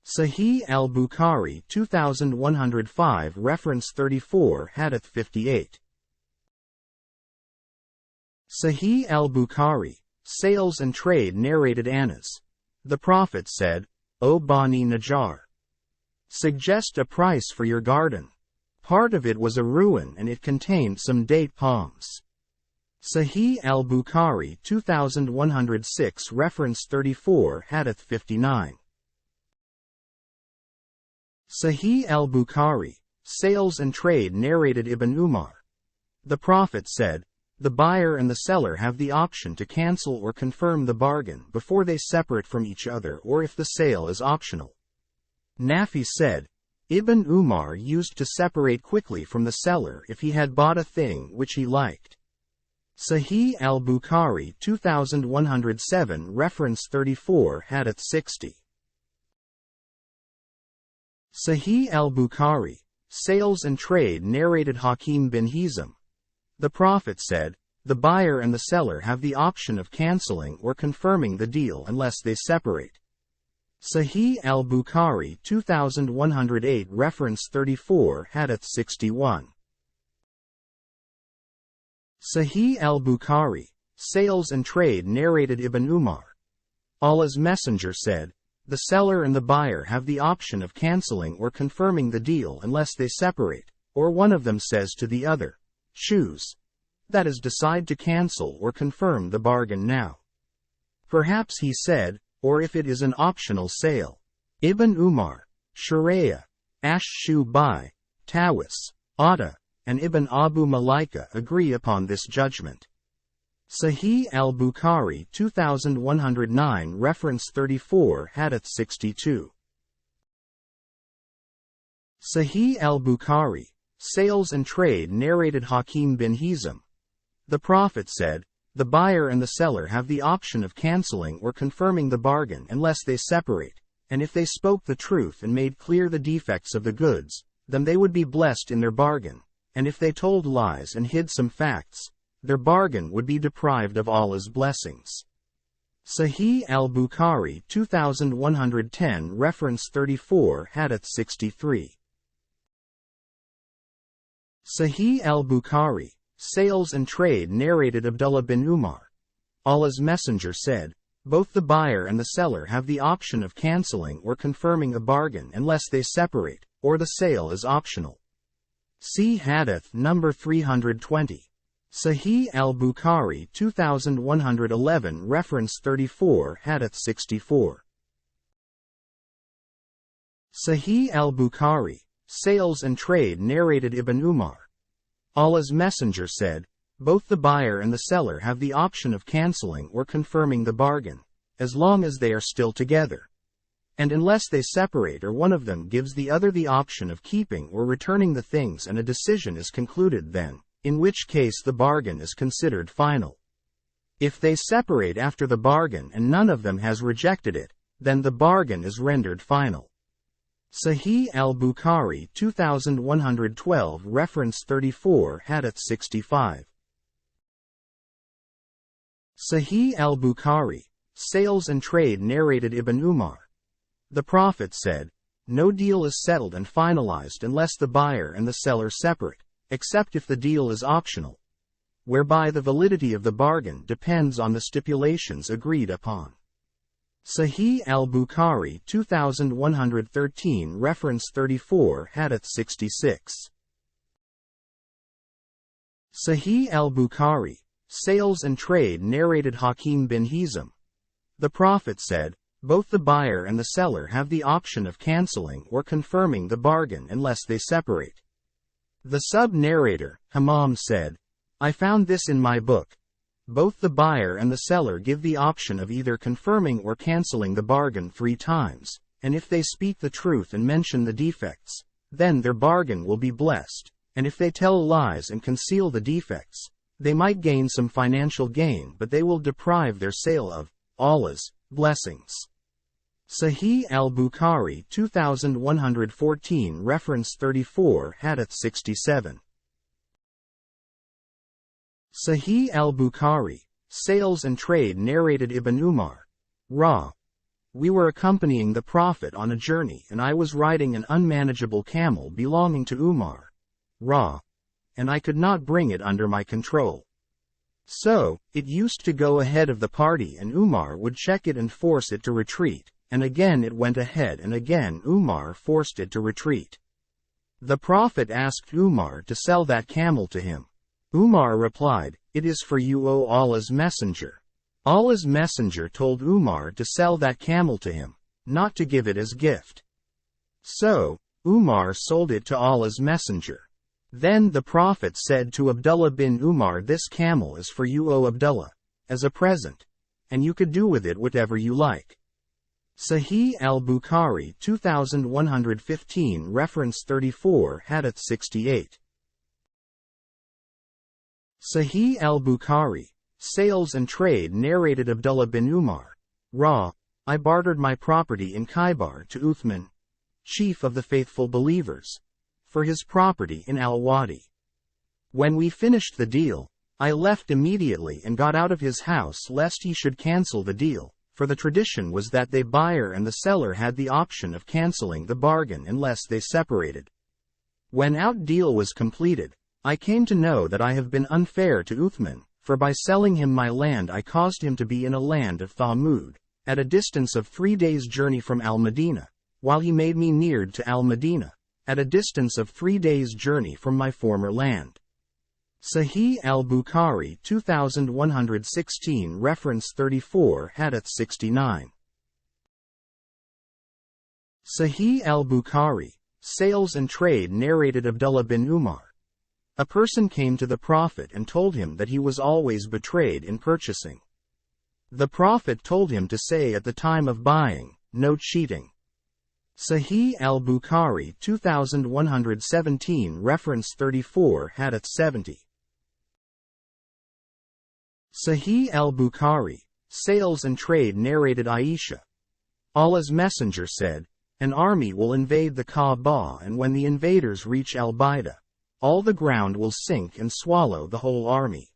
Speaker 1: Sahih al-Bukhari 2105 reference 34 Hadith 58. Sahih al-Bukhari, Sales and Trade narrated Anas. The Prophet said, O Bani Najjar, suggest a price for your garden. Part of it was a ruin and it contained some date palms. Sahih al-Bukhari 2106 reference 34 Hadith 59. Sahih al-Bukhari, Sales and Trade narrated Ibn Umar. The Prophet said, The buyer and the seller have the option to cancel or confirm the bargain before they separate from each other or if the sale is optional. Nafi said, Ibn Umar used to separate quickly from the seller if he had bought a thing which he liked. Sahih al-Bukhari 2107 reference 34 Hadith 60. Sahih al-Bukhari, Sales and Trade narrated Hakim bin Hizam. The Prophet said, The buyer and the seller have the option of canceling or confirming the deal unless they separate. Sahih al-Bukhari 2108 reference 34 Hadith 61. Sahih al-Bukhari, Sales and Trade narrated Ibn Umar. Allah's Messenger said, The seller and the buyer have the option of canceling or confirming the deal unless they separate, or one of them says to the other, Choose. That is, decide to cancel or confirm the bargain now. Perhaps he said, or if it is an optional sale. Ibn Umar, Sharia, Ash-Shubai, Tawis, Atta, and Ibn Abu Malaika agree upon this judgment. Sahih al-Bukhari 2109 reference 34 Hadith 62. Sahih al-Bukhari, Sales and Trade narrated Hakim bin Hizam. The Prophet said, The buyer and the seller have the option of canceling or confirming the bargain unless they separate, and if they spoke the truth and made clear the defects of the goods, then they would be blessed in their bargain, and if they told lies and hid some facts, their bargain would be deprived of Allah's blessings. Sahih al-Bukhari 2110 reference 34 Hadith 63. Sahih al-Bukhari, Sales and Trade narrated Abdullah bin Umar. Allah's Messenger said, Both the buyer and the seller have the option of canceling or confirming a bargain unless they separate, or the sale is optional. See Hadith number 320. Sahih al-Bukhari 2111 reference 34 Hadith 64. Sahih al-Bukhari, Sales and Trade narrated Ibn Umar. Allah's Messenger said, Both the buyer and the seller have the option of canceling or confirming the bargain, as long as they are still together. And unless they separate or one of them gives the other the option of keeping or returning the things and a decision is concluded then, in which case the bargain is considered final. If they separate after the bargain and none of them has rejected it, then the bargain is rendered final. Sahih al-Bukhari 2112 reference 34 Hadith 65. Sahih al-Bukhari, Sales and Trade narrated Ibn Umar. The Prophet said, No deal is settled and finalized unless the buyer and the seller separate, except if the deal is optional, whereby the validity of the bargain depends on the stipulations agreed upon. Sahih al-Bukhari 2113 reference 34 Hadith 66. Sahih al-Bukhari, Sales and Trade narrated Hakim bin Hizam. The Prophet said, Both the buyer and the seller have the option of canceling or confirming the bargain unless they separate. The sub-narrator, Hammam said, I found this in my book. Both the buyer and the seller give the option of either confirming or canceling the bargain 3 times, and if they speak the truth and mention the defects, then their bargain will be blessed, and if they tell lies and conceal the defects, they might gain some financial gain, but they will deprive their sale of Allah's blessings. Sahih al-Bukhari 2114 Reference 34 Hadith 67. Sahih al-Bukhari, Sales and Trade narrated Ibn Umar. We were accompanying the Prophet on a journey and I was riding an unmanageable camel belonging to Umar. And I could not bring it under my control. So, it used to go ahead of the party and Umar would check it and force it to retreat, and again it went ahead and again Umar forced it to retreat. The Prophet asked Umar to sell that camel to him. Umar replied, "It is for you, O Allah's Messenger." Allah's Messenger told Umar to sell that camel to him, not to give it as gift. So, Umar sold it to Allah's Messenger. Then the Prophet said to Abdullah bin Umar, "This camel is for you, O Abdullah, as a present, and you could do with it whatever you like." Sahih al-Bukhari 2115 Reference 34 Hadith 68. Sahih al-Bukhari, Sales and Trade narrated Abdullah bin Umar. I bartered my property in Khaybar to Uthman, chief of the faithful believers, for his property in Al-Wadi. When we finished the deal, I left immediately and got out of his house lest he should cancel the deal, for the tradition was that the buyer and the seller had the option of canceling the bargain unless they separated. When our deal was completed, I came to know that I have been unfair to Uthman, for by selling him my land I caused him to be in a land of Thamud, at a distance of 3 days' journey from Al-Madinah, while he made me near to Al-Madinah, at a distance of 3 days' journey from my former land. Sahih al-Bukhari 2116 Reference 34 Hadith 69. Sahih al-Bukhari, Sales and Trade narrated Abdullah bin Umar. A person came to the Prophet and told him that he was always betrayed in purchasing. The Prophet told him to say at the time of buying, "No cheating." Sahih al-Bukhari 2117 Reference 34 Hadith 70. Sahih al-Bukhari, Sales and Trade narrated Aisha. Allah's Messenger said, "An army will invade the Kaaba, and when the invaders reach al-Baida, all the ground will sink and swallow the whole army."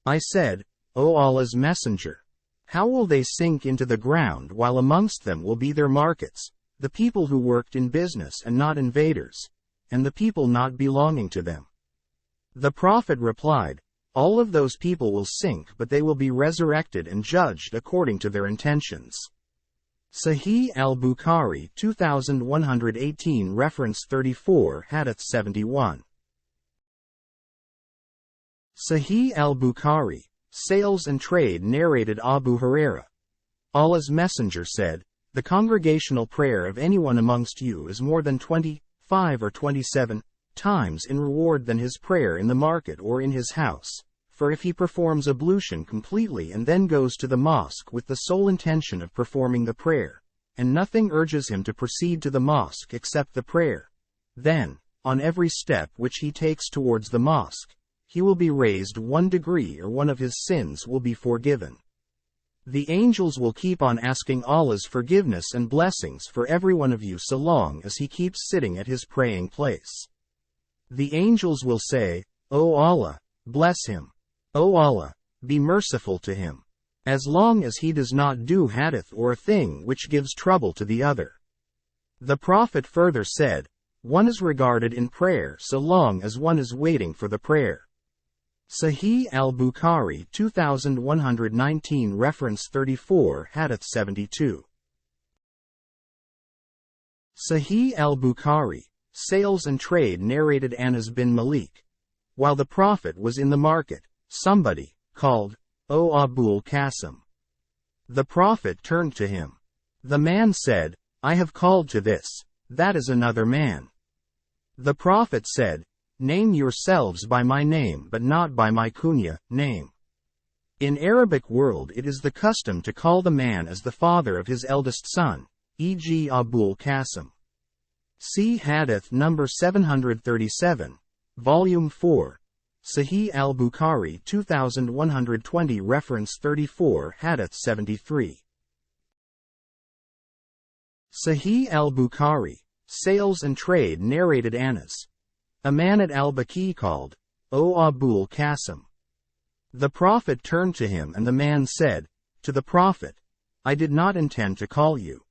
Speaker 1: I said, "O Allah's Messenger, how will they sink into the ground while amongst them will be their markets, the people who worked in business and not invaders, and the people not belonging to them?" The Prophet replied, "All of those people will sink, but they will be resurrected and judged according to their intentions." Sahih al-Bukhari 2118 Reference 34 Hadith 71. Sahih al-Bukhari, Sales and Trade narrated Abu Hurairah. Allah's Messenger said, "The congregational prayer of anyone amongst you is more than 25 or 27 times in reward than his prayer in the market or in his house, for if he performs ablution completely and then goes to the mosque with the sole intention of performing the prayer, and nothing urges him to proceed to the mosque except the prayer, then, on every step which he takes towards the mosque, he will be raised 1 degree or one of his sins will be forgiven. The angels will keep on asking Allah's forgiveness and blessings for every one of you so long as he keeps sitting at his praying place. The angels will say, 'O Allah, bless him. O Allah, be merciful to him,' as long as he does not do hadith or a thing which gives trouble to the other." The Prophet further said, "One is regarded in prayer so long as one is waiting for the prayer." Sahih al-Bukhari 2119 Reference 34 Hadith 72. Sahih al-Bukhari, Sales and Trade narrated Anas bin Malik. While the Prophet was in the market, somebody called, "O Abul Qasim." The Prophet turned to him. The man said, "I have called to this, that is another man." The Prophet said, "Name yourselves by my name but not by my kunya name." In Arabic world it is the custom to call the man as the father of his eldest son, e.g. Abul Qasim. See Hadith number 737, Volume 4, Sahih al-Bukhari 2120 reference 34 Hadith 73. Sahih al-Bukhari, Sales and Trade narrated Anas. A man at al-Baqi called, O Abul Qasim. The Prophet turned to him and the man said, to the Prophet, I did not intend to call you.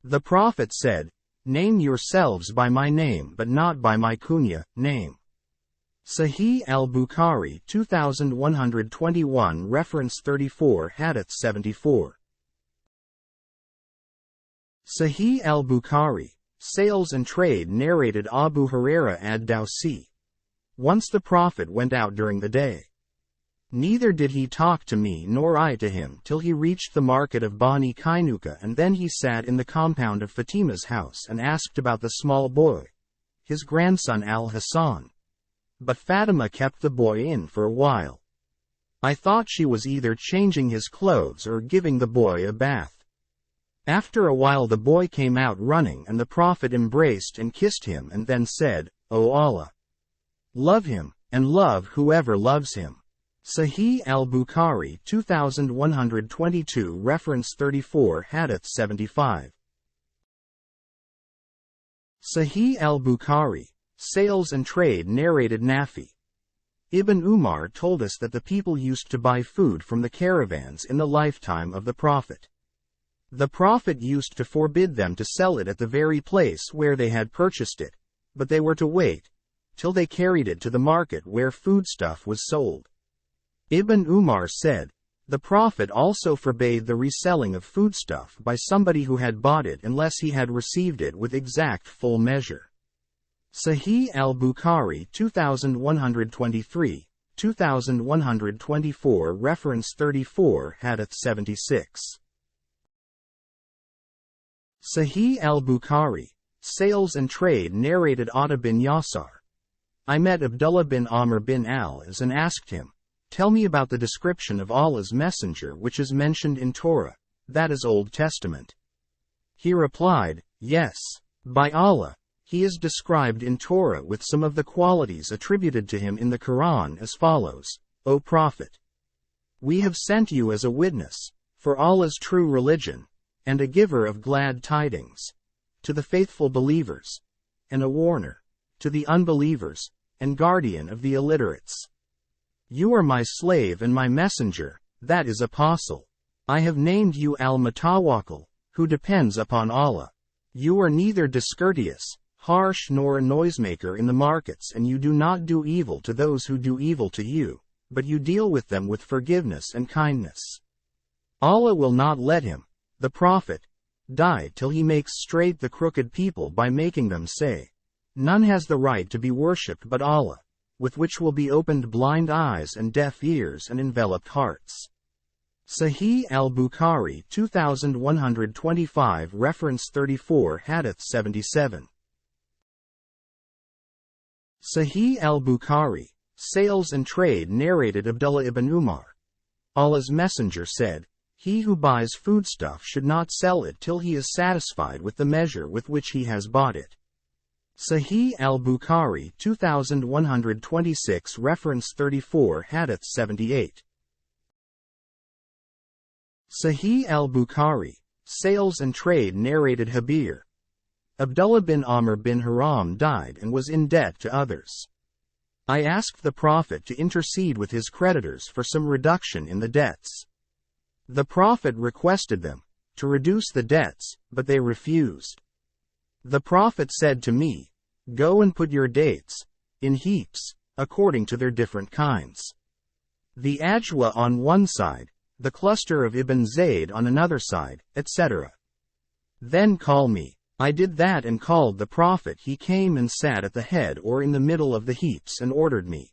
Speaker 1: The Prophet said, Name yourselves by my name but not by my kunya, name. Sahih al-Bukhari 2121 reference 34 Hadith 74. Sahih al-Bukhari, Sales and Trade narrated Abu Hurairah ad-Dawsi. Once the Prophet went out during the day. Neither did he talk to me nor I to him till he reached the market of Bani Kainuka, and then he sat in the compound of Fatima's house and asked about the small boy, his grandson al-Hassan. But Fatima kept the boy in for a while. I thought she was either changing his clothes or giving the boy a bath. After a while the boy came out running and the Prophet embraced and kissed him and then said, O Allah! Love him, and love whoever loves him. Sahih al-Bukhari 2122 reference 34 Hadith 75. Sahih al-Bukhari, Sales and Trade narrated Nafi. Ibn Umar told us that the people used to buy food from the caravans in the lifetime of the Prophet. The Prophet used to forbid them to sell it at the very place where they had purchased it, but they were to wait till they carried it to the market where foodstuff was sold. Ibn Umar said, the Prophet also forbade the reselling of foodstuff by somebody who had bought it unless he had received it with exact full measure. Sahih al-Bukhari 2123, 2124 reference 34 Hadith 76. Sahih al-Bukhari, Sales and Trade narrated Atta bin Yasar. I met Abdullah bin Amr bin al-As and asked him, Tell me about the description of Allah's Messenger which is mentioned in Torah, that is Old Testament. He replied, Yes, by Allah, he is described in Torah with some of the qualities attributed to him in the Quran as follows, O Prophet! We have sent you as a witness, for Allah's true religion, and a giver of glad tidings, to the faithful believers, and a warner, to the unbelievers, and guardian of the illiterates. You are my slave and my messenger, that is apostle. I have named you al-Mutawakkil, who depends upon Allah. You are neither discourteous, harsh nor a noisemaker in the markets, and you do not do evil to those who do evil to you, but you deal with them with forgiveness and kindness. Allah will not let him, the Prophet, die till he makes straight the crooked people by making them say, None has the right to be worshipped but Allah, with which will be opened blind eyes and deaf ears and enveloped hearts. Sahih al-Bukhari 2125 reference 34 Hadith 77. Sahih al-Bukhari, Sales and Trade narrated Abdullah ibn Umar. Allah's Messenger said, He who buys foodstuff should not sell it till he is satisfied with the measure with which he has bought it. Sahih al-Bukhari 2126 reference 34 Hadith 78. Sahih al-Bukhari, Sales and Trade narrated Habir. Abdullah bin Amr bin Haram died and was in debt to others. I asked the Prophet to intercede with his creditors for some reduction in the debts. The Prophet requested them to reduce the debts, but they refused. The Prophet said to me, Go and put your dates in heaps, according to their different kinds. The ajwa on one side, the cluster of Ibn Zayd on another side, etc. Then call me. I did that and called the Prophet. He came and sat at the head or in the middle of the heaps and ordered me.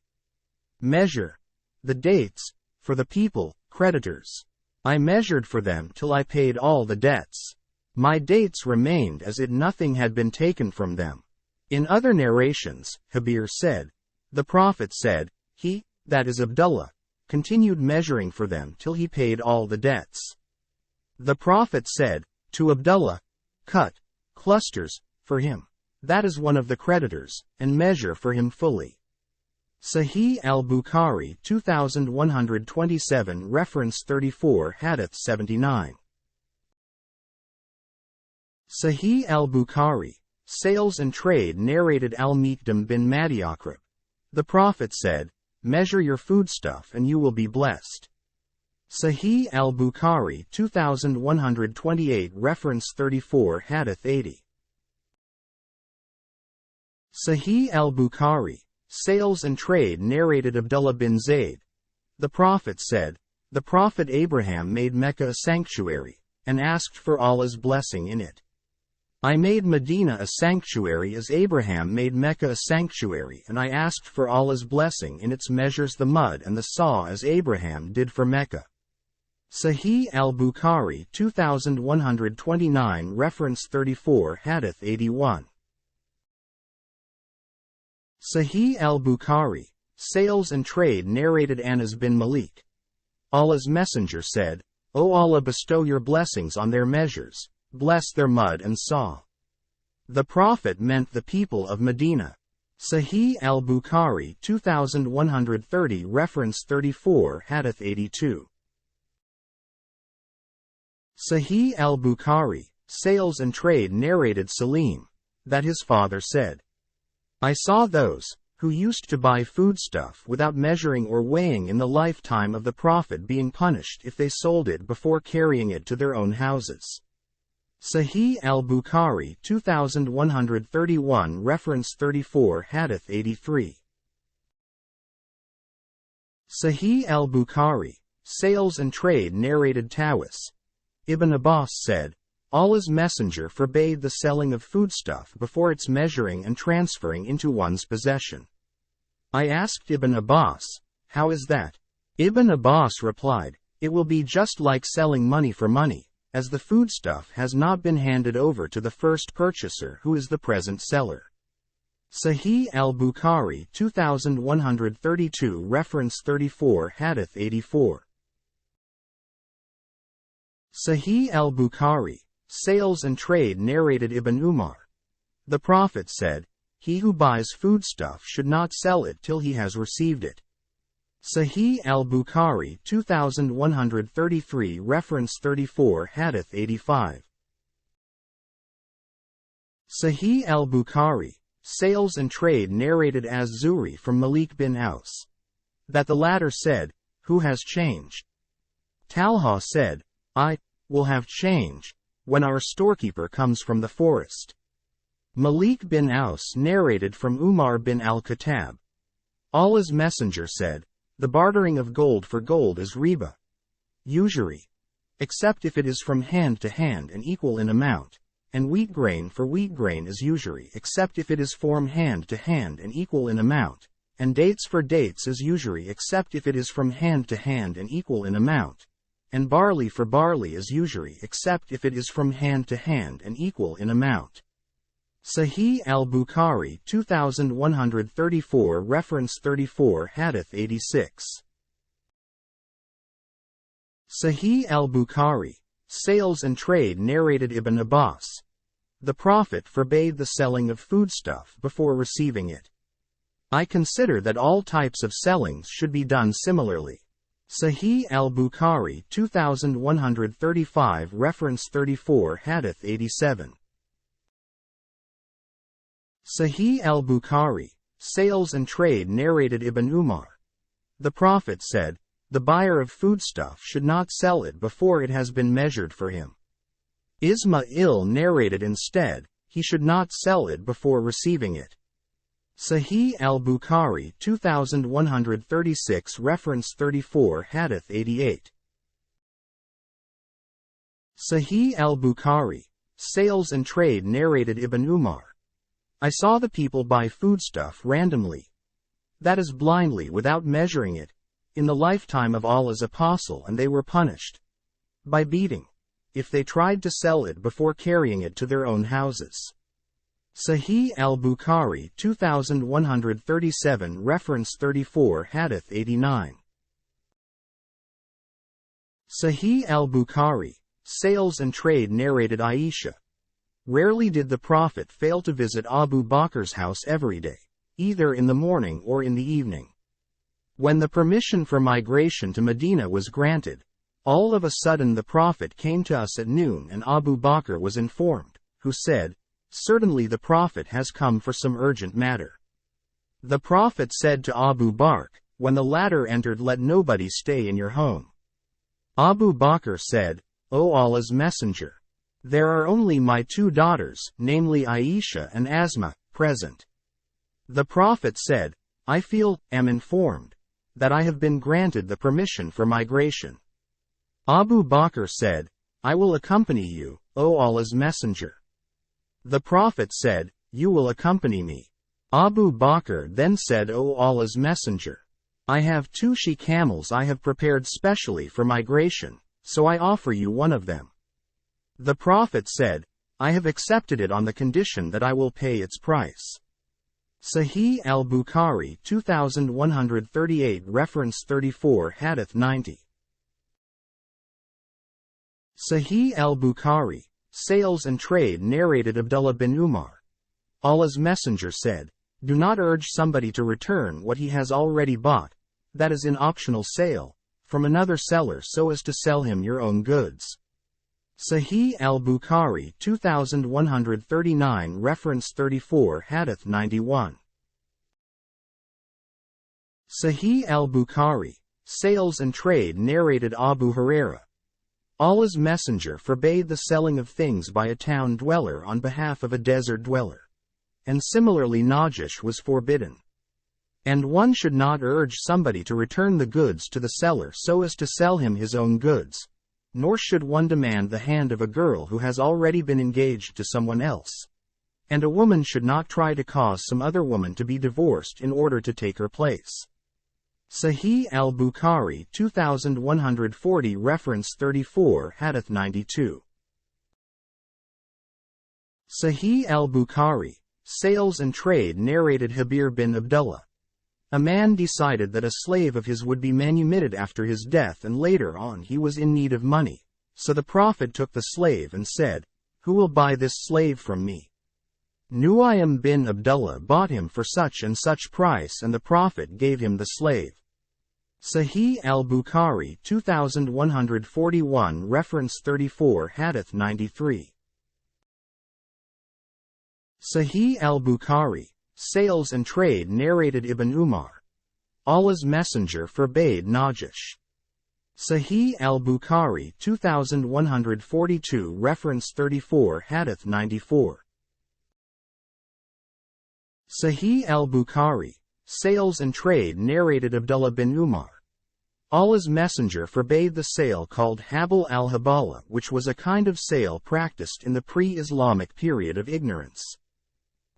Speaker 1: Measure the dates for the people, creditors. I measured for them till I paid all the debts. My dates remained as it nothing had been taken from them. In other narrations, Habir said, the Prophet said, He, that is Abdullah, continued measuring for them till he paid all the debts. The Prophet said to Abdullah, "Cut clusters for him. That is one of the creditors, and measure for him fully." Sahih al-Bukhari 2127 reference 34 Hadith 79. Sahih al-Bukhari, Sales and Trade narrated Al-Miqdam bin Madiakrib. The Prophet said, "Measure your foodstuff and you will be blessed." Sahih al-Bukhari 2128 reference 34 Hadith 80. Sahih al-Bukhari, Sales and Trade narrated Abdullah bin Zayd. The Prophet said, "The Prophet Abraham made Mecca a sanctuary, and asked for Allah's blessing in it. I made Medina a sanctuary as Abraham made Mecca a sanctuary, and I asked for Allah's blessing in its measures the mud and the saw as Abraham did for Mecca." Sahih al-Bukhari 2129 reference 34 Hadith 81. Sahih al-Bukhari, Sales and Trade narrated Anas bin Malik. Allah's Messenger said, "O Allah, bestow your blessings on their measures, bless their mud and saw." The Prophet meant the people of Medina. Sahih al-Bukhari 2130 reference 34 Hadith 82. Sahih al-Bukhari, Sales and Trade narrated Salim, that his father said, "I saw those who used to buy foodstuff without measuring or weighing in the lifetime of the Prophet being punished if they sold it before carrying it to their own houses." Sahih al-Bukhari 2131 reference 34 Hadith 83. Sahih al-Bukhari, Sales and Trade narrated Tawus. Ibn Abbas said, Allah's Messenger forbade the selling of foodstuff before its measuring and transferring into one's possession. I asked Ibn Abbas, "How is that?" Ibn Abbas replied, "It will be just like selling money for money, as the foodstuff has not been handed over to the first purchaser who is the present seller." Sahih al-Bukhari 2132 reference 34 Hadith 84. Sahih al-Bukhari, Sales and Trade narrated Ibn Umar. The Prophet said, "He who buys foodstuff should not sell it till he has received it." Sahih al-Bukhari 2133 reference 34 Hadith 85. Sahih al-Bukhari, Sales and Trade narrated Az-Zuhri from Malik bin Aus, that the latter said, "Who has change?" Talha said, "I will have change when our storekeeper comes from the forest." Malik bin Aus narrated from Umar bin al-Khattab. Allah's Messenger said, "The bartering of gold for gold is riba, usury, except if it is from hand to hand and equal in amount, and wheat grain for wheat grain is usury except if it is from hand to hand and equal in amount, and dates for dates is usury except if it is from hand to hand and equal in amount, and barley for barley is usury except if it is from hand to hand and equal in amount." Sahih al-Bukhari 2134 reference 34 Hadith 86. Sahih al-Bukhari, Sales and Trade narrated Ibn Abbas. The Prophet forbade the selling of foodstuff before receiving it. I consider that all types of sellings should be done similarly. Sahih al-Bukhari 2135 reference 34 Hadith 87. Sahih al-Bukhari, Sales and Trade narrated Ibn Umar. The Prophet said, "The buyer of foodstuff should not sell it before it has been measured for him." Ismail narrated instead, "He should not sell it before receiving it." Sahih al-Bukhari 2136 reference 34 Hadith 88. Sahih al-Bukhari, Sales and Trade narrated Ibn Umar. I saw the people buy foodstuff randomly, that is blindly without measuring it, in the lifetime of Allah's apostle, and they were punished by beating if they tried to sell it before carrying it to their own houses. Sahih al-Bukhari 2137 reference 34 Hadith 89. Sahih al-Bukhari, Sales and Trade narrated Aisha. Rarely did the Prophet fail to visit Abu Bakr's house every day, either in the morning or in the evening. When the permission for migration to Medina was granted, all of a sudden the Prophet came to us at noon and Abu Bakr was informed, who said, "Certainly the Prophet has come for some urgent matter." The Prophet said to Abu Bakr, when the latter entered, "Let nobody stay in your home." Abu Bakr said, "O Allah's Messenger, there are only my two daughters, namely Aisha and Asma, present." The Prophet said, "I am informed, that I have been granted the permission for migration." Abu Bakr said, "I will accompany you, O Allah's Messenger." The Prophet said, "You will accompany me." Abu Bakr then said, "O Allah's Messenger, I have 2 she-camels I have prepared specially for migration, so I offer you one of them." The Prophet said, "I have accepted it on the condition that I will pay its price." Sahih al-Bukhari 2138 Reference 34 Hadith 90. Sahih al-Bukhari, Sales and Trade narrated Abdullah bin Umar. Allah's Messenger said, "Do not urge somebody to return what he has already bought, that is in optional sale, from another seller so as to sell him your own goods." Sahih al-Bukhari 2139 Reference 34 Hadith 91. Sahih al-Bukhari, Sales and Trade narrated Abu Hurairah. Allah's Messenger forbade the selling of things by a town dweller on behalf of a desert dweller. And similarly najish was forbidden. And one should not urge somebody to return the goods to the seller so as to sell him his own goods, nor should one demand the hand of a girl who has already been engaged to someone else. And a woman should not try to cause some other woman to be divorced in order to take her place. Sahih al-Bukhari 2140 Reference 34 Hadith 92. Sahih al-Bukhari, Sales and Trade narrated Habir bin Abdullah. A man decided that a slave of his would be manumitted after his death, and later on he was in need of money. So the Prophet took the slave and said, "Who will buy this slave from me?" Nuaym bin Abdullah bought him for such and such price, and the Prophet gave him the slave. Sahih al-Bukhari 2141 Reference 34 Hadith 93. Sahih al-Bukhari, Sales and Trade narrated Ibn Umar. Allah's Messenger forbade najish. Sahih al-Bukhari 2142 Reference 34 Hadith 94. Sahih al-Bukhari, Sales and Trade narrated Abdullah bin Umar. Allah's Messenger forbade the sale called Habal al-Habala, which was a kind of sale practiced in the pre-Islamic period of ignorance.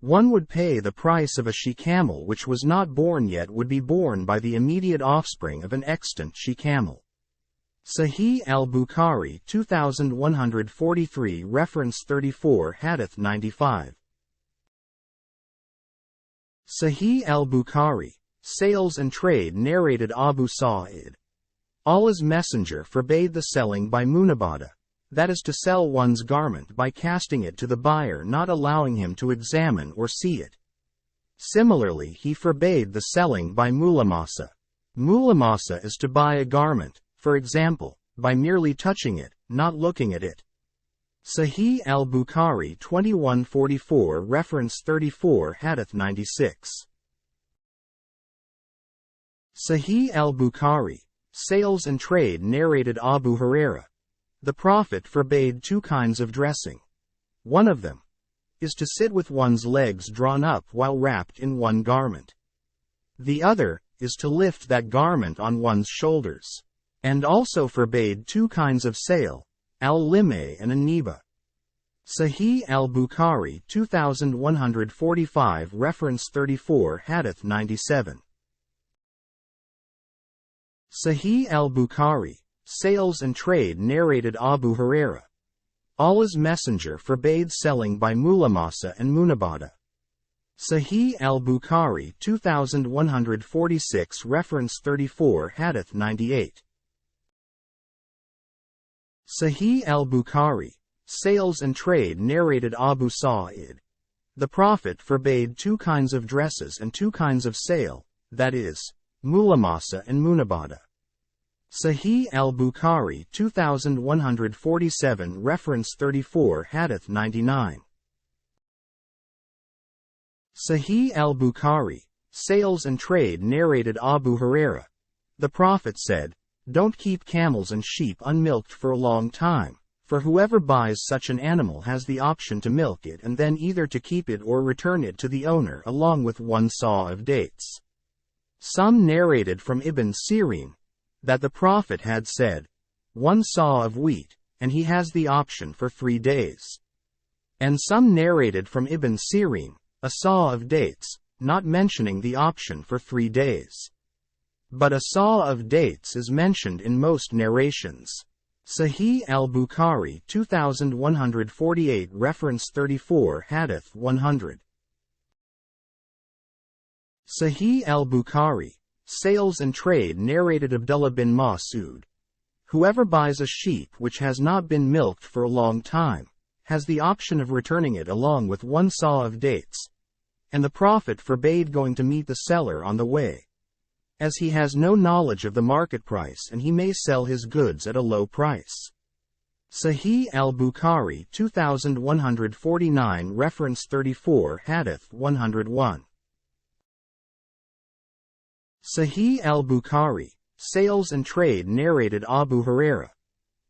Speaker 1: One would pay the price of a she-camel which was not born yet would be born by the immediate offspring of an extant she-camel. Sahih al-Bukhari 2143 Reference 34 Hadith 95. Sahih al-Bukhari, Sales and Trade narrated Abu Sa'id. Allah's Messenger forbade the selling by munabada, that is to sell one's garment by casting it to the buyer, not allowing him to examine or see it. Similarly, he forbade the selling by mulamasa. Mulamasa is to buy a garment, for example, by merely touching it, not looking at it. Sahih al-Bukhari 2144 Reference 34 Hadith 96. Sahih al-Bukhari, Sales and Trade narrated Abu Hurairah. The Prophet forbade 2 kinds of dressing. One of them is to sit with one's legs drawn up while wrapped in one garment. The other is to lift that garment on one's shoulders. And also forbade 2 kinds of sale, al-limay and an-niba. Sahih al-Bukhari 2145 Reference 34 Hadith 97. Sahih al-Bukhari, Sales and Trade narrated Abu Hurairah. Allah's Messenger forbade selling by mulamasa and munabada. Sahih al-Bukhari 2146 Reference 34 Hadith 98. Sahih al-Bukhari, Sales and Trade narrated Abu Sa'id. The Prophet forbade two kinds of dresses and two kinds of sale, that is, mulamasa and munabada. Sahih al-Bukhari 2147 reference 34 Hadith 99. Sahih al-Bukhari, Sales and Trade narrated Abu Huraira. The Prophet said, "Don't keep camels and sheep unmilked for a long time, for whoever buys such an animal has the option to milk it and then either to keep it or return it to the owner along with one saw of dates." Some narrated from Ibn Sirin that the Prophet had said, "One saw of wheat, and he has the option for 3 days." And some narrated from Ibn Sirin, a saw of dates, not mentioning the option for 3 days. But a saw of dates is mentioned in most narrations. Sahih al-Bukhari 2148 reference 34 Hadith 100. Sahih al-Bukhari, Sales and Trade narrated Abdullah bin Mas'ud. Whoever buys a sheep which has not been milked for a long time, has the option of returning it along with one saw of dates. And the Prophet forbade going to meet the seller on the way, as he has no knowledge of the market price and he may sell his goods at a low price. Sahih al-Bukhari 2149 reference 34 Hadith 101. Sahih al-Bukhari, Sales and Trade narrated Abu Huraira.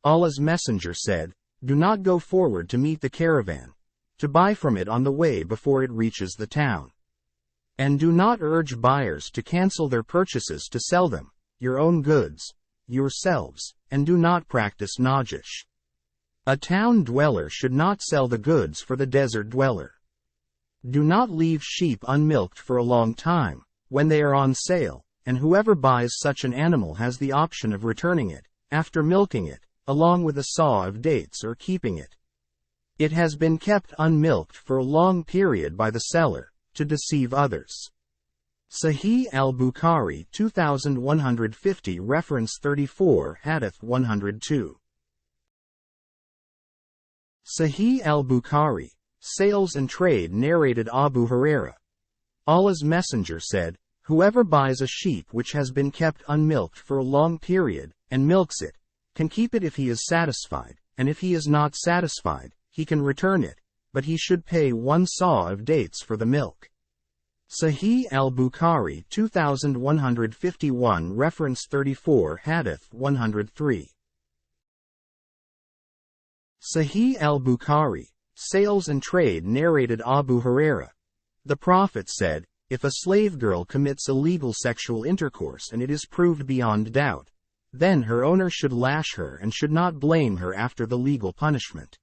Speaker 1: Allah's Messenger said, "Do not go forward to meet the caravan, to buy from it on the way before it reaches the town. And do not urge buyers to cancel their purchases to sell them, your own goods, yourselves, and do not practice najish. A town dweller should not sell the goods for the desert dweller. Do not leave sheep unmilked for a long time, when they are on sale, and whoever buys such an animal has the option of returning it, after milking it, along with a saw of dates or keeping it. It has been kept unmilked for a long period by the seller, to deceive others." Sahih al-Bukhari 2150 reference 34 Hadith 102. Sahih al-Bukhari, Sales and Trade narrated Abu Huraira. Allah's Messenger said, "Whoever buys a sheep which has been kept unmilked for a long period, and milks it, can keep it if he is satisfied, and if he is not satisfied, he can return it, but he should pay one saw of dates for the milk." Sahih al-Bukhari 2151 reference 34 Hadith 103. Sahih al-Bukhari, Sales and Trade narrated Abu Huraira. The Prophet said, "If a slave girl commits illegal sexual intercourse and it is proved beyond doubt, then her owner should lash her and should not blame her after the legal punishment.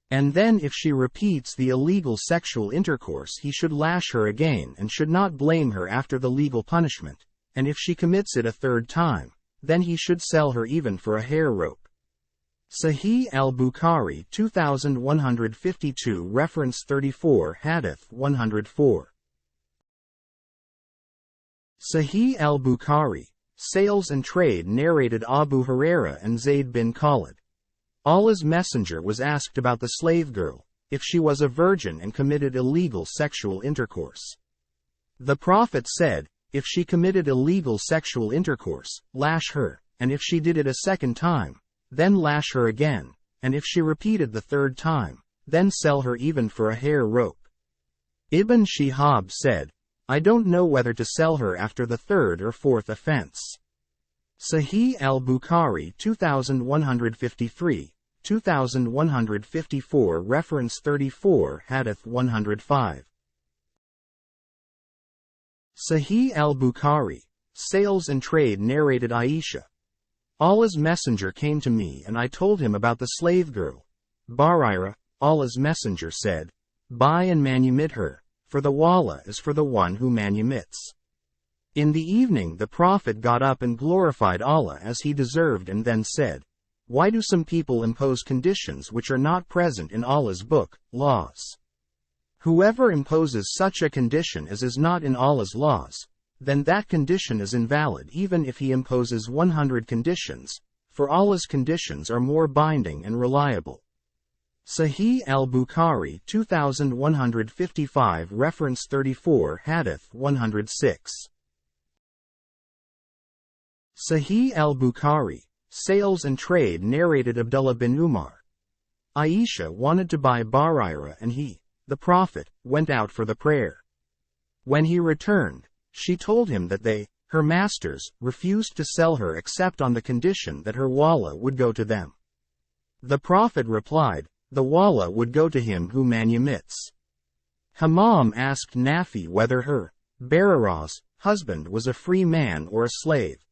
Speaker 1: And then if she repeats the illegal sexual intercourse he should lash her again and should not blame her after the legal punishment, and if she commits it a third time, then he should sell her even for a hair rope." Sahih al-Bukhari 2152 reference 34 Hadith 104. Sahih al-Bukhari, Sales and Trade narrated Abu Huraira and Zayd bin Khalid. Allah's Messenger was asked about the slave girl, if she was a virgin and committed illegal sexual intercourse. The Prophet said, "If she committed illegal sexual intercourse, lash her, and if she did it a second time, then lash her again, and if she repeated the third time, then sell her even for a hair rope." Ibn Shihab said, "I don't know whether to sell her after the third or fourth offense." Sahih al-Bukhari 2153, 2154 reference 34 Hadith 105. Sahih al-Bukhari, Sales and Trade narrated Aisha. Allah's Messenger came to me and I told him about the slave girl. Barira, Allah's Messenger said, "Buy and manumit her, for the wala is for the one who manumits." In the evening the Prophet got up and glorified Allah as he deserved and then said, "Why do some people impose conditions which are not present in Allah's book, laws? Whoever imposes such a condition as is not in Allah's laws, then that condition is invalid even if he imposes 100 conditions, for Allah's conditions are more binding and reliable. Sahih al-Bukhari 2155 Reference 34 Hadith 106. Sahih al-Bukhari, Sales and Trade narrated Abdullah bin Umar. Aisha wanted to buy Barira and he, the Prophet, went out for the prayer. When he returned, she told him that they, her masters, refused to sell her except on the condition that her walla would go to them. The Prophet replied, the walla would go to him who manumits. Hammam asked Nafi whether her, Barira's, husband was a free man or a slave.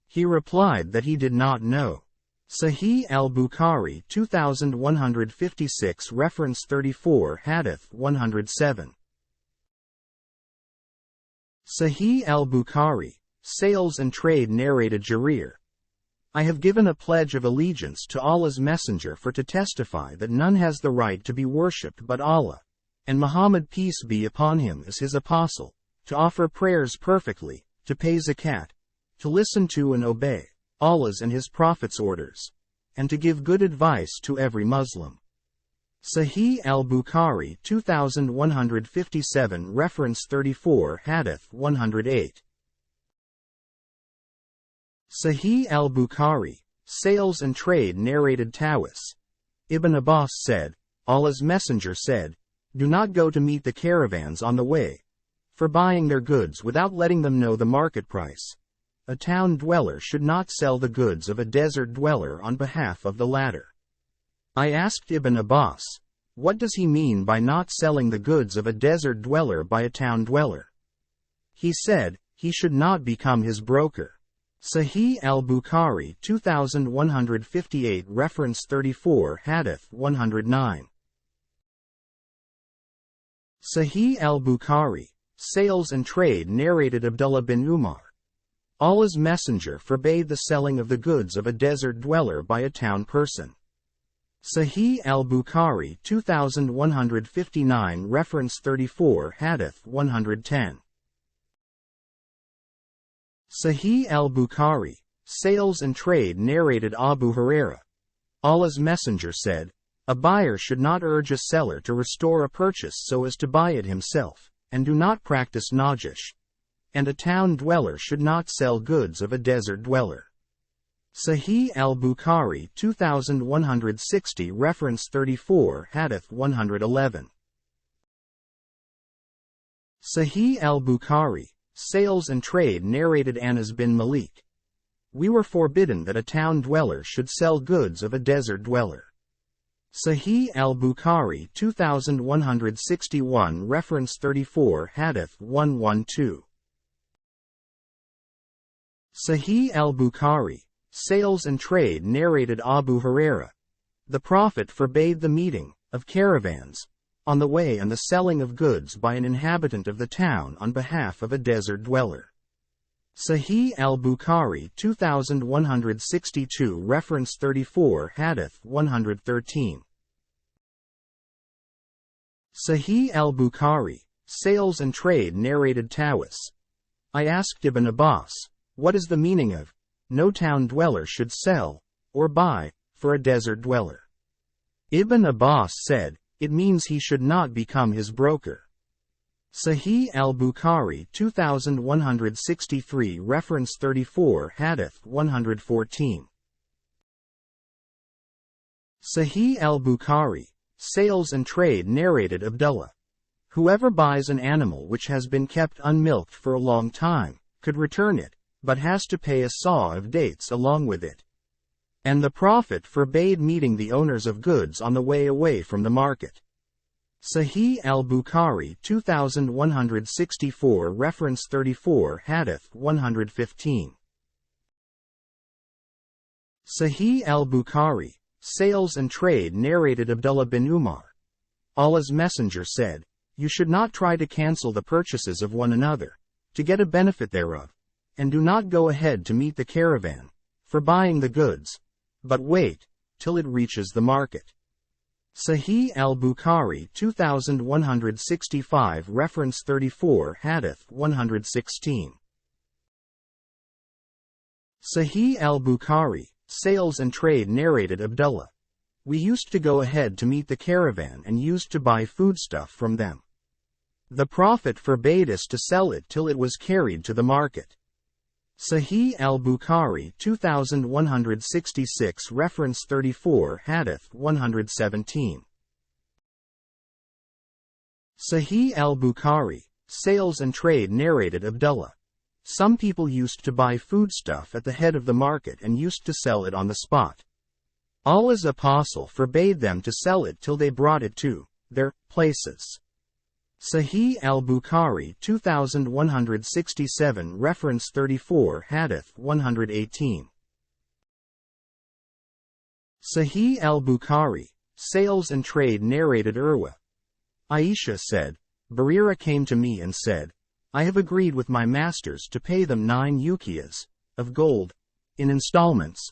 Speaker 1: He replied that he did not know. Sahih al-Bukhari 2156 Reference 34 Hadith 107. Sahih al-Bukhari, Sales and Trade narrated Jarir. I have given a pledge of allegiance to Allah's Messenger for to testify that none has the right to be worshipped but Allah, and Muhammad peace be upon him is his apostle, to offer prayers perfectly, to pay zakat, to listen to and obey Allah's and his Prophet's orders, and to give good advice to every Muslim. Sahih al-Bukhari 2157 Reference 34 Hadith 108. Sahih al-Bukhari, Sales and Trade narrated Tawus. Ibn Abbas said, Allah's Messenger said, do not go to meet the caravans on the way, for buying their goods without letting them know the market price. A town dweller should not sell the goods of a desert dweller on behalf of the latter. I asked Ibn Abbas, what does he mean by not selling the goods of a desert dweller by a town dweller? He said, he should not become his broker. Sahih al-Bukhari 2158 Reference 34 Hadith 109. Sahih al-Bukhari, Sales and Trade narrated Abdullah bin Umar. Allah's Messenger forbade the selling of the goods of a desert dweller by a town person. Sahih al-Bukhari 2159 Reference 34 Hadith 110. Sahih al-Bukhari, Sales and Trade narrated Abu Huraira. Allah's Messenger said, a buyer should not urge a seller to restore a purchase so as to buy it himself, and do not practice najish. And a town dweller should not sell goods of a desert dweller. Sahih al-Bukhari 2160 Reference 34 Hadith 111. Sahih al-Bukhari, Sales and Trade narrated Anas bin Malik. We were forbidden that a town dweller should sell goods of a desert dweller. Sahih al-Bukhari 2161 Reference 34 Hadith 112. Sahih al-Bukhari, Sales and Trade narrated Abu Huraira. The Prophet forbade the meeting of caravans on the way and the selling of goods by an inhabitant of the town on behalf of a desert dweller. Sahih al-Bukhari 2162 Reference 34 Hadith 113. Sahih al-Bukhari, Sales and Trade narrated Tawus. I asked Ibn Abbas, what is the meaning of, no town dweller should sell, or buy, for a desert dweller? Ibn Abbas said, it means he should not become his broker. Sahih al-Bukhari 2163 Reference 34 Hadith 114. Sahih al-Bukhari, Sales and Trade narrated Abdullah. Whoever buys an animal which has been kept unmilked for a long time, could return it, but has to pay a saw of dates along with it. And the Prophet forbade meeting the owners of goods on the way away from the market. Sahih al-Bukhari 2164 Reference 34 Hadith 115. Sahih al-Bukhari, Sales and Trade narrated Abdullah bin Umar. Allah's Messenger said, you should not try to cancel the purchases of one another, to get a benefit thereof, and do not go ahead to meet the caravan, for buying the goods, but wait, till it reaches the market. Sahih al-Bukhari 2165 Reference 34 Hadith 116. Sahih al-Bukhari, Sales and Trade narrated Abdullah. We used to go ahead to meet the caravan and used to buy foodstuff from them. The Prophet forbade us to sell it till it was carried to the market. Sahih al-Bukhari 2166 Reference 34 Hadith 117. Sahih al-Bukhari, Sales and Trade narrated Abdullah. Some people used to buy foodstuff at the head of the market and used to sell it on the spot. Allah's apostle forbade them to sell it till they brought it to their places. Sahih al-Bukhari 2167 Reference 34 Hadith 118. Sahih al-Bukhari, Sales and Trade narrated Urwa. Aisha said, Barira came to me and said, I have agreed with my masters to pay them 9 uqiyas of gold, in installments,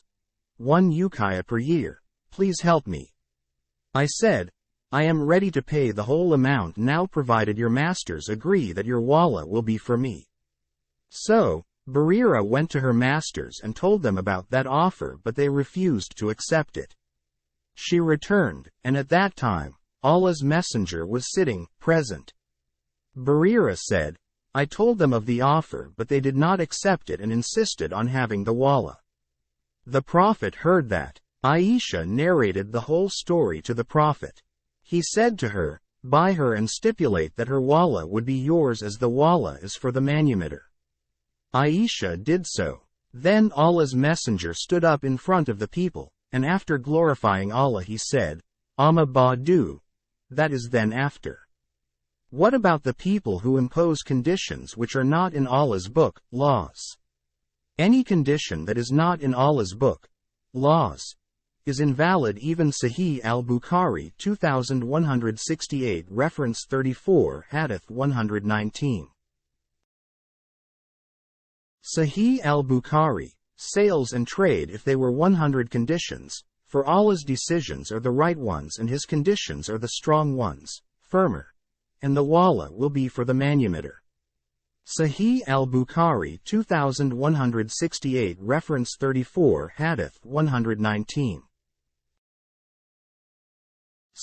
Speaker 1: 1 uqiyah per year. Please help me. I said, I am ready to pay the whole amount now provided your masters agree that your walla will be for me. So, Barira went to her masters and told them about that offer, but they refused to accept it. She returned, and at that time, Allah's messenger was sitting, present. Barira said, I told them of the offer but they did not accept it and insisted on having the walla. The Prophet heard that. Aisha narrated the whole story to the Prophet. He said to her, buy her and stipulate that her walla would be yours as the walla is for the manumitter. Aisha did so. Then Allah's messenger stood up in front of the people, and after glorifying Allah he said, Amma ba'du, that is then after. What about the people who impose conditions which are not in Allah's book, laws? Any condition that is not in Allah's book, laws, is invalid. Even Sahih al-Bukhari 2168 Reference 34 Hadith 119. Sahih al-Bukhari, Sales and Trade. If they were 100 conditions, for Allah's decisions are the right ones and His conditions are the strong ones, firmer, and the walla will be for the manumitter. Sahih al-Bukhari 2168 Reference 34 Hadith 119.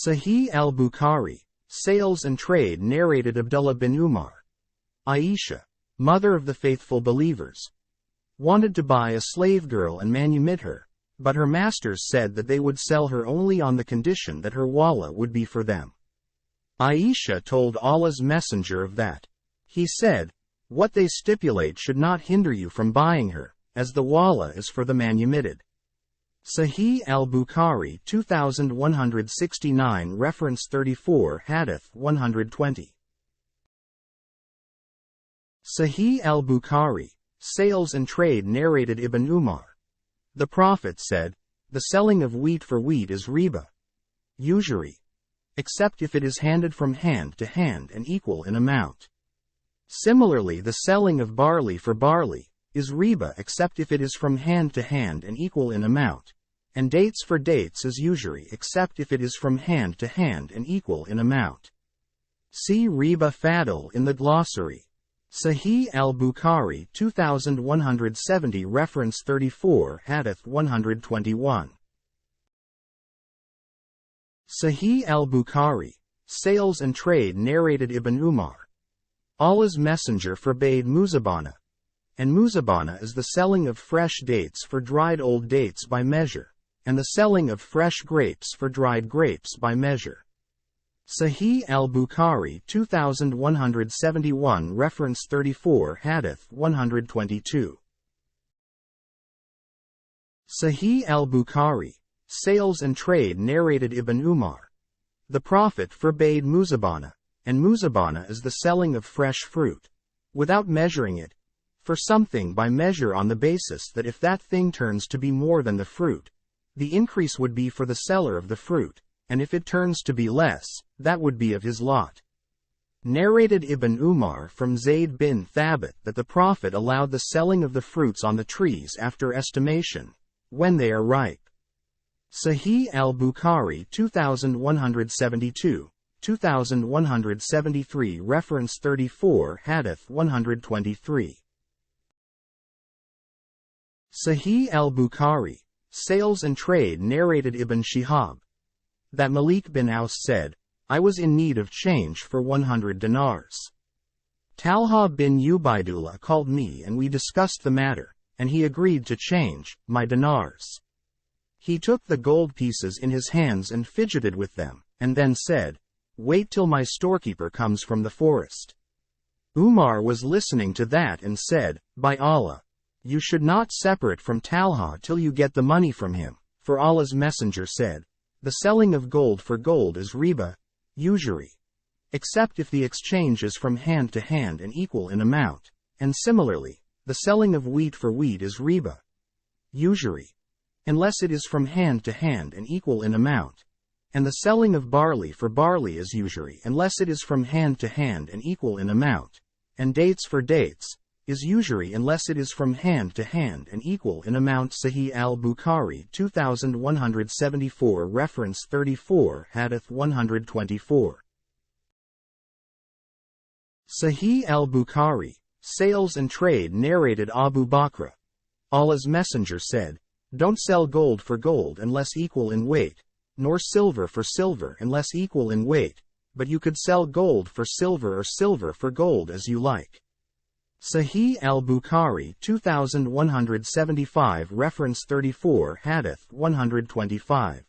Speaker 1: Sahih al-Bukhari, Sales and Trade narrated Abdullah bin Umar. Aisha, mother of the faithful believers, wanted to buy a slave girl and manumit her, but her masters said that they would sell her only on the condition that her walla would be for them. Aisha told Allah's messenger of that. He said, what they stipulate should not hinder you from buying her, as the walla is for the manumitted. Sahih al-Bukhari 2169 Reference 34 Hadith 120. Sahih al-Bukhari, Sales and Trade narrated Ibn Umar. The Prophet said, the selling of wheat for wheat is riba, usury, except if it is handed from hand to hand and equal in amount. Similarly, the selling of barley for barley is riba except if it is from hand to hand and equal in amount, and dates for dates is usury except if it is from hand to hand and equal in amount. See riba fadl in the glossary. Sahih al-Bukhari 2170 Reference 34 Hadith 121. Sahih al-Bukhari, Sales and Trade narrated Ibn Umar. Allah's messenger forbade muzabana, and muzabana is the selling of fresh dates for dried old dates by measure, and the selling of fresh grapes for dried grapes by measure. Sahih al-Bukhari 2171 Reference 34 Hadith 122. Sahih al-Bukhari, Sales and Trade narrated Ibn Umar. The Prophet forbade muzabana, and muzabana is the selling of fresh fruit, without measuring it, for something by measure on the basis that if that thing turns to be more than the fruit, the increase would be for the seller of the fruit, and if it turns to be less, that would be of his lot. Narrated Ibn Umar from Zayd bin Thabit that the Prophet allowed the selling of the fruits on the trees after estimation, when they are ripe. Sahih al-Bukhari 2172, 2173 Reference 34 Hadith 123. Sahih al-Bukhari, Sales and Trade narrated Ibn Shihab that Malik bin Aus said, I was in need of change for 100 dinars. Talha bin Ubaidullah called me and we discussed the matter, and he agreed to change my dinars. He took the gold pieces in his hands and fidgeted with them, and then said, Wait till my storekeeper comes from the forest. Umar was listening to that and said, By Allah, you should not separate from Talha till you get the money from him, for Allah's Messenger said, The selling of gold for gold is riba, usury, except if the exchange is from hand to hand and equal in amount, and similarly, the selling of wheat for wheat is riba, usury, unless it is from hand to hand and equal in amount, and the selling of barley for barley is usury unless it is from hand to hand and equal in amount, and dates for dates is usury unless it is from hand to hand and equal in amount. Sahih al-Bukhari 2174 reference 34 Hadith 124. Sahih al-Bukhari, Sales and Trade narrated Abu Bakr. Allah's Messenger said, Don't sell gold for gold unless equal in weight, nor silver for silver unless equal in weight, but you could sell gold for silver or silver for gold as you like. Sahih al-Bukhari 2175 reference 34 Hadith 125.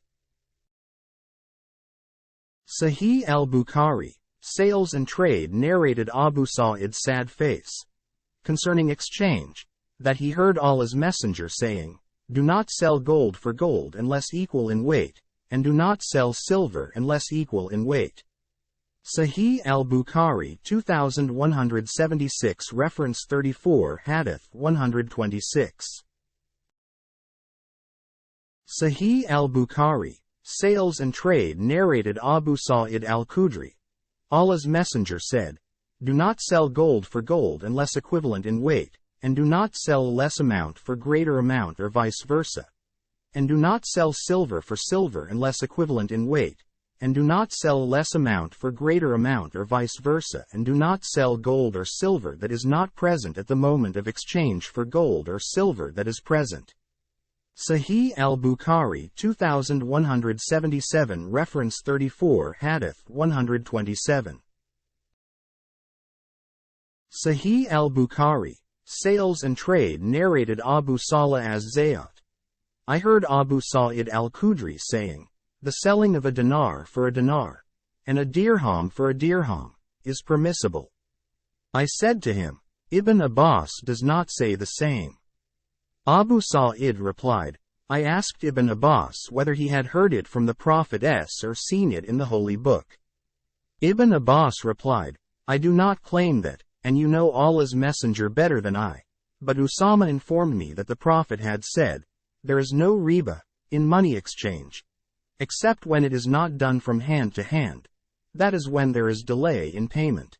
Speaker 1: Sahih al-Bukhari, Sales and Trade narrated Abu Sa'id sad face concerning exchange, that he heard Allah's Messenger saying, Do not sell gold for gold unless equal in weight, and do not sell silver unless equal in weight. Sahih al-Bukhari 2176 reference 34 Hadith 126. Sahih al-Bukhari, Sales and Trade narrated Abu Sa'id al-Khudri. Allah's Messenger said, Do not sell gold for gold unless equivalent in weight, and do not sell less amount for greater amount or vice versa. And do not sell silver for silver unless equivalent in weight, and do not sell less amount for greater amount or vice versa, and do not sell gold or silver that is not present at the moment of exchange for gold or silver that is present. Sahih al-Bukhari 2177 reference 34 Hadith 127. Sahih al-Bukhari, Sales and Trade narrated Abu Salih az-Zayat. I heard Abu Sa'id al-Khudri saying, The selling of a dinar for a dinar, and a dirham for a dirham, is permissible. I said to him, Ibn Abbas does not say the same. Abu Sa'id replied, I asked Ibn Abbas whether he had heard it from the Prophet or seen it in the Holy Book. Ibn Abbas replied, I do not claim that, and you know Allah's Messenger better than I. But Usama informed me that the Prophet had said, There is no riba in money exchange, except when it is not done from hand to hand, that is when there is delay in payment.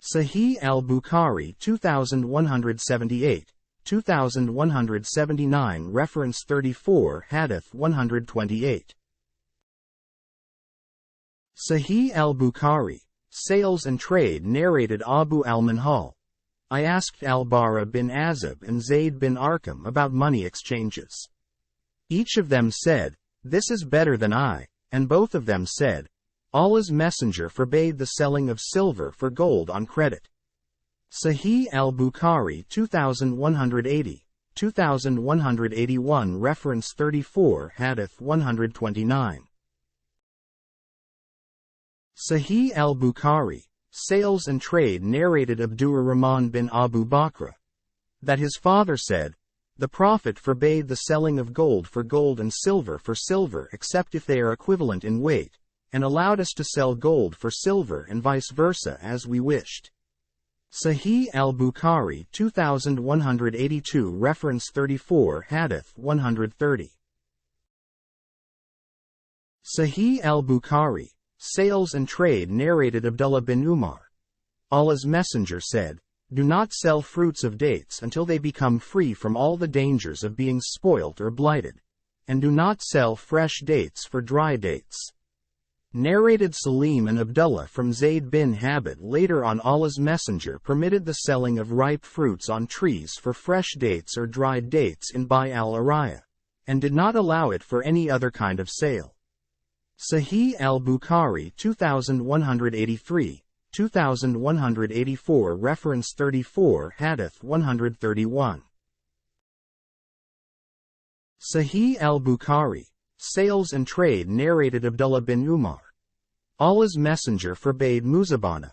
Speaker 1: Sahih al-Bukhari 2178, 2179 reference 34 Hadith 128. Sahih al-Bukhari, Sales and Trade narrated Abu al-Minhal. I asked al-Bara bin Azib and Zayd bin Arqam about money exchanges. Each of them said, This is better than I, and both of them said, Allah's Messenger forbade the selling of silver for gold on credit. Sahih al-Bukhari 2180, 2181 reference 34 Hadith 129. Sahih al-Bukhari, Sales and Trade narrated Abdur Rahman bin Abu Bakr that his father said, The Prophet forbade the selling of gold for gold and silver for silver except if they are equivalent in weight, and allowed us to sell gold for silver and vice versa as we wished. Sahih al-Bukhari 2182 reference 34 Hadith 130. Sahih al-Bukhari, Sales and Trade narrated Abdullah bin Umar. Allah's Messenger said, Do not sell fruits of dates until they become free from all the dangers of being spoilt or blighted, and do not sell fresh dates for dry dates. Narrated Salim and Abdullah from Zayd bin Habib. Later on, Allah's Messenger permitted the selling of ripe fruits on trees for fresh dates or dried dates in Bay al-Araya, and did not allow it for any other kind of sale. Sahih al-Bukhari 2183, 2184 Reference 34 Hadith 131. Sahih al-Bukhari, Sales and Trade narrated Abdullah bin Umar. Allah's Messenger forbade muzabana.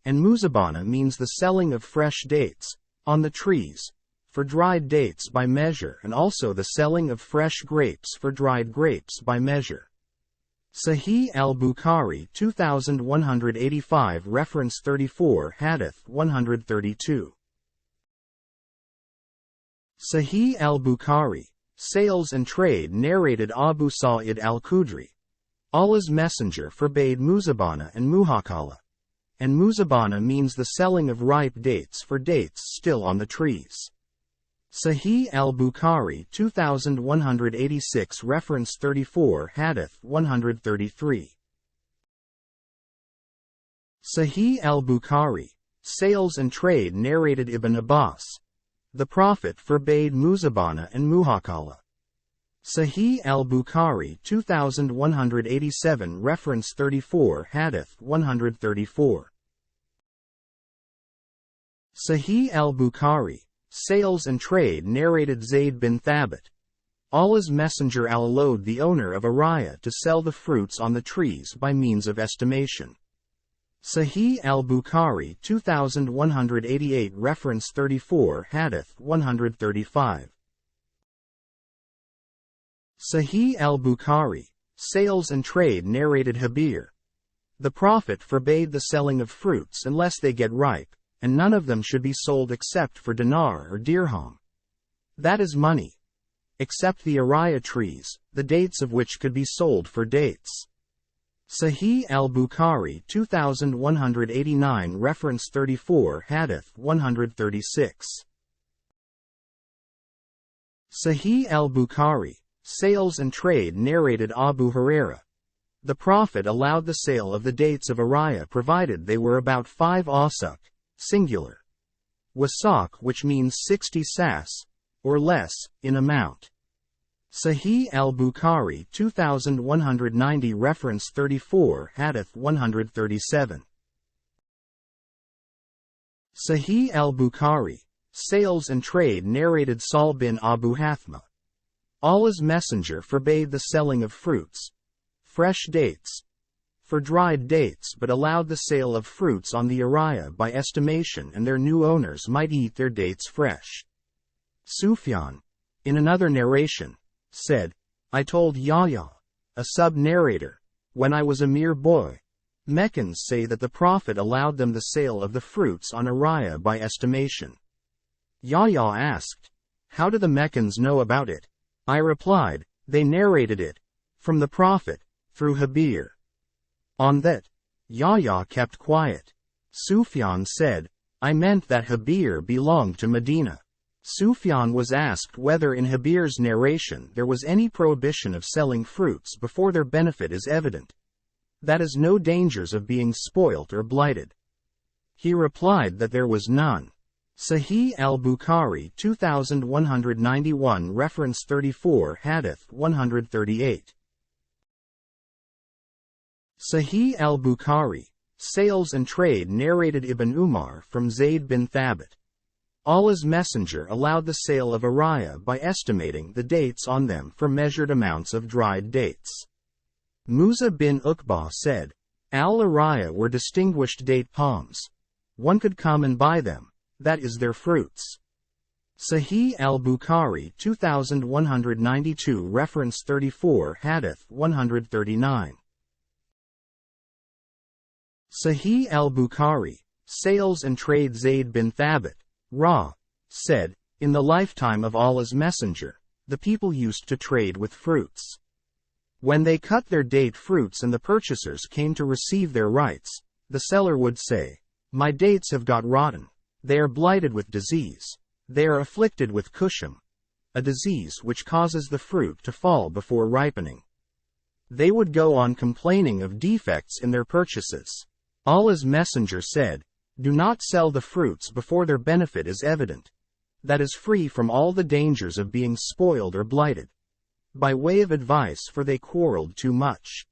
Speaker 1: And muzabana means the selling of fresh dates, on the trees, for dried dates by measure, and also the selling of fresh grapes for dried grapes by measure. Sahih al-Bukhari 2185 Reference 34 Hadith 132. Sahih al-Bukhari, Sales and Trade narrated Abu Sa'id al-Khudri. Allah's Messenger forbade muzabana and muhakala. And muzabana means the selling of ripe dates for dates still on the trees. Sahih al-Bukhari 2186 Reference 34 Hadith 133. Sahih al-Bukhari, Sales and Trade narrated Ibn Abbas. The Prophet forbade muzabana and muhakala. Sahih al-Bukhari 2187 Reference 34 Hadith 134. Sahih al-Bukhari, Sales and Trade narrated Zayd bin Thabit. Allah's Messenger allowed the owner of a raya to sell the fruits on the trees by means of estimation. Sahih al-Bukhari 2188 Reference 34 Hadith 135. Sahih al-Bukhari, Sales and Trade narrated Habir. The Prophet forbade the selling of fruits unless they get ripe, and none of them should be sold except for dinar or dirham. That is money. Except the araya trees, the dates of which could be sold for dates. Sahih al-Bukhari 2189 Reference 34 Hadith 136. Sahih al-Bukhari, Sales and Trade narrated Abu Huraira. The Prophet allowed the sale of the dates of araya provided they were about 5 awsaq, singular. Wasaq, which means 60 sas, or less, in amount. Sahih al-Bukhari 2190 Reference 34 Hadith 137. Sahih al-Bukhari, Sales and Trade narrated Sal bin Abu Hathma. Allah's Messenger forbade the selling of fruits, fresh dates, for dried dates, but allowed the sale of fruits on the araya by estimation, and their new owners might eat their dates fresh. Sufyan, in another narration, said, I told Yahya, a sub-narrator, when I was a mere boy. Meccans say that the Prophet allowed them the sale of the fruits on araya by estimation. Yahya asked, how do the Meccans know about it? I replied, they narrated it, from the Prophet, through Habir. On that, Yahya kept quiet. Sufyan said, I meant that Habir belonged to Medina. Sufyan was asked whether in Habir's narration there was any prohibition of selling fruits before their benefit is evident. That is, no dangers of being spoilt or blighted. He replied that there was none. Sahih al-Bukhari 2191 Reference 34 Hadith 138. Sahih al-Bukhari, Sales and Trade narrated Ibn Umar from Zayd bin Thabit. Allah's Messenger allowed the sale of araya by estimating the dates on them for measured amounts of dried dates. Musa bin Uqba said, Al-araya were distinguished date palms. One could come and buy them, that is their fruits. Sahih al-Bukhari 2192 Reference 34 Hadith 139. Sahih al-Bukhari, Sales and Trade Zayd bin Thabit, said, in the lifetime of Allah's Messenger, the people used to trade with fruits. When they cut their date fruits and the purchasers came to receive their rights, the seller would say, my dates have got rotten. They are blighted with disease. They are afflicted with kushum, a disease which causes the fruit to fall before ripening. They would go on complaining of defects in their purchases. Allah's Messenger said, do not sell the fruits before their benefit is evident. That is free from all the dangers of being spoiled or blighted. by way of advice, for they quarreled too much.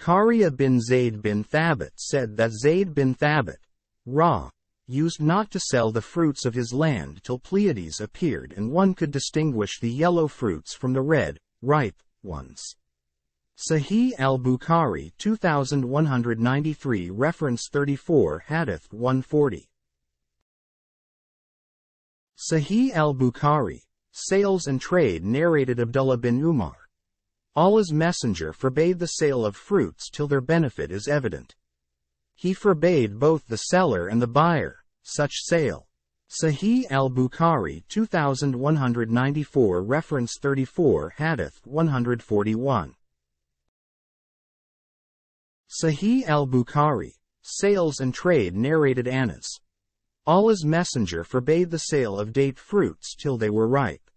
Speaker 1: Qariya bin Zayd bin Thabit said that Zayd bin Thabit, used not to sell the fruits of his land till Pleiades appeared and one could distinguish the yellow fruits from the red, ripe ones. Sahih al-Bukhari 2193 reference 34 Hadith 140. Sahih al-Bukhari, Sales and Trade narrated Abdullah bin Umar. Allah's Messenger forbade the sale of fruits till their benefit is evident. He forbade both the seller and the buyer such sale. Sahih al-Bukhari 2194 reference 34 Hadith 141. Sahih al-Bukhari, Sales and Trade narrated Anas. Allah's Messenger forbade the sale of date fruits till they were ripe.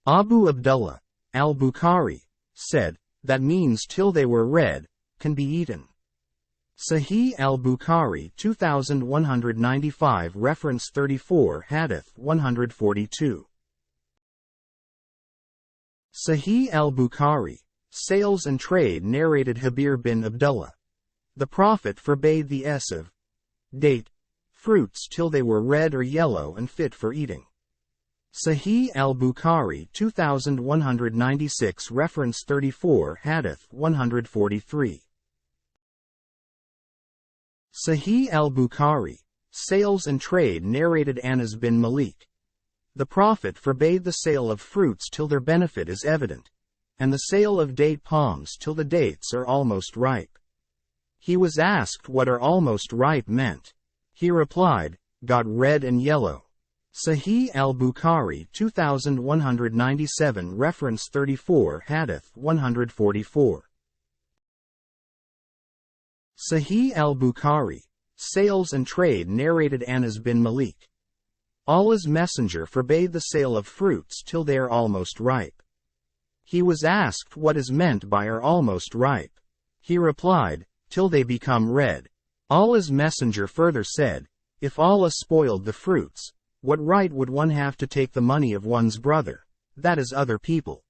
Speaker 1: Abu Abdullah, al-Bukhari, said, that means till they were red, can be eaten. Sahih al-Bukhari 2195 reference 34 Hadith 142. Sahih al-Bukhari, Sales and Trade narrated Habir bin Abdullah. The Prophet forbade the of date fruits till they were red or yellow and fit for eating. Sahih al-Bukhari 2196 reference 34 Hadith 143. Sahih al-Bukhari, Sales and Trade narrated Anas bin Malik. The Prophet forbade the sale of fruits till their benefit is evident, and the sale of date palms till the dates are almost ripe. He was asked what are almost ripe meant. He replied, got red and yellow. Sahih al-Bukhari 2197 reference 34 Hadith 144. Sahih al-Bukhari, Sales and Trade narrated Anas bin Malik. Allah's Messenger forbade the sale of fruits till they are almost ripe. He was asked what is meant by are almost ripe. He replied, till they become red. Allah's Messenger further said, if Allah spoiled the fruits, what right would one have to take the money of one's brother, that is other people?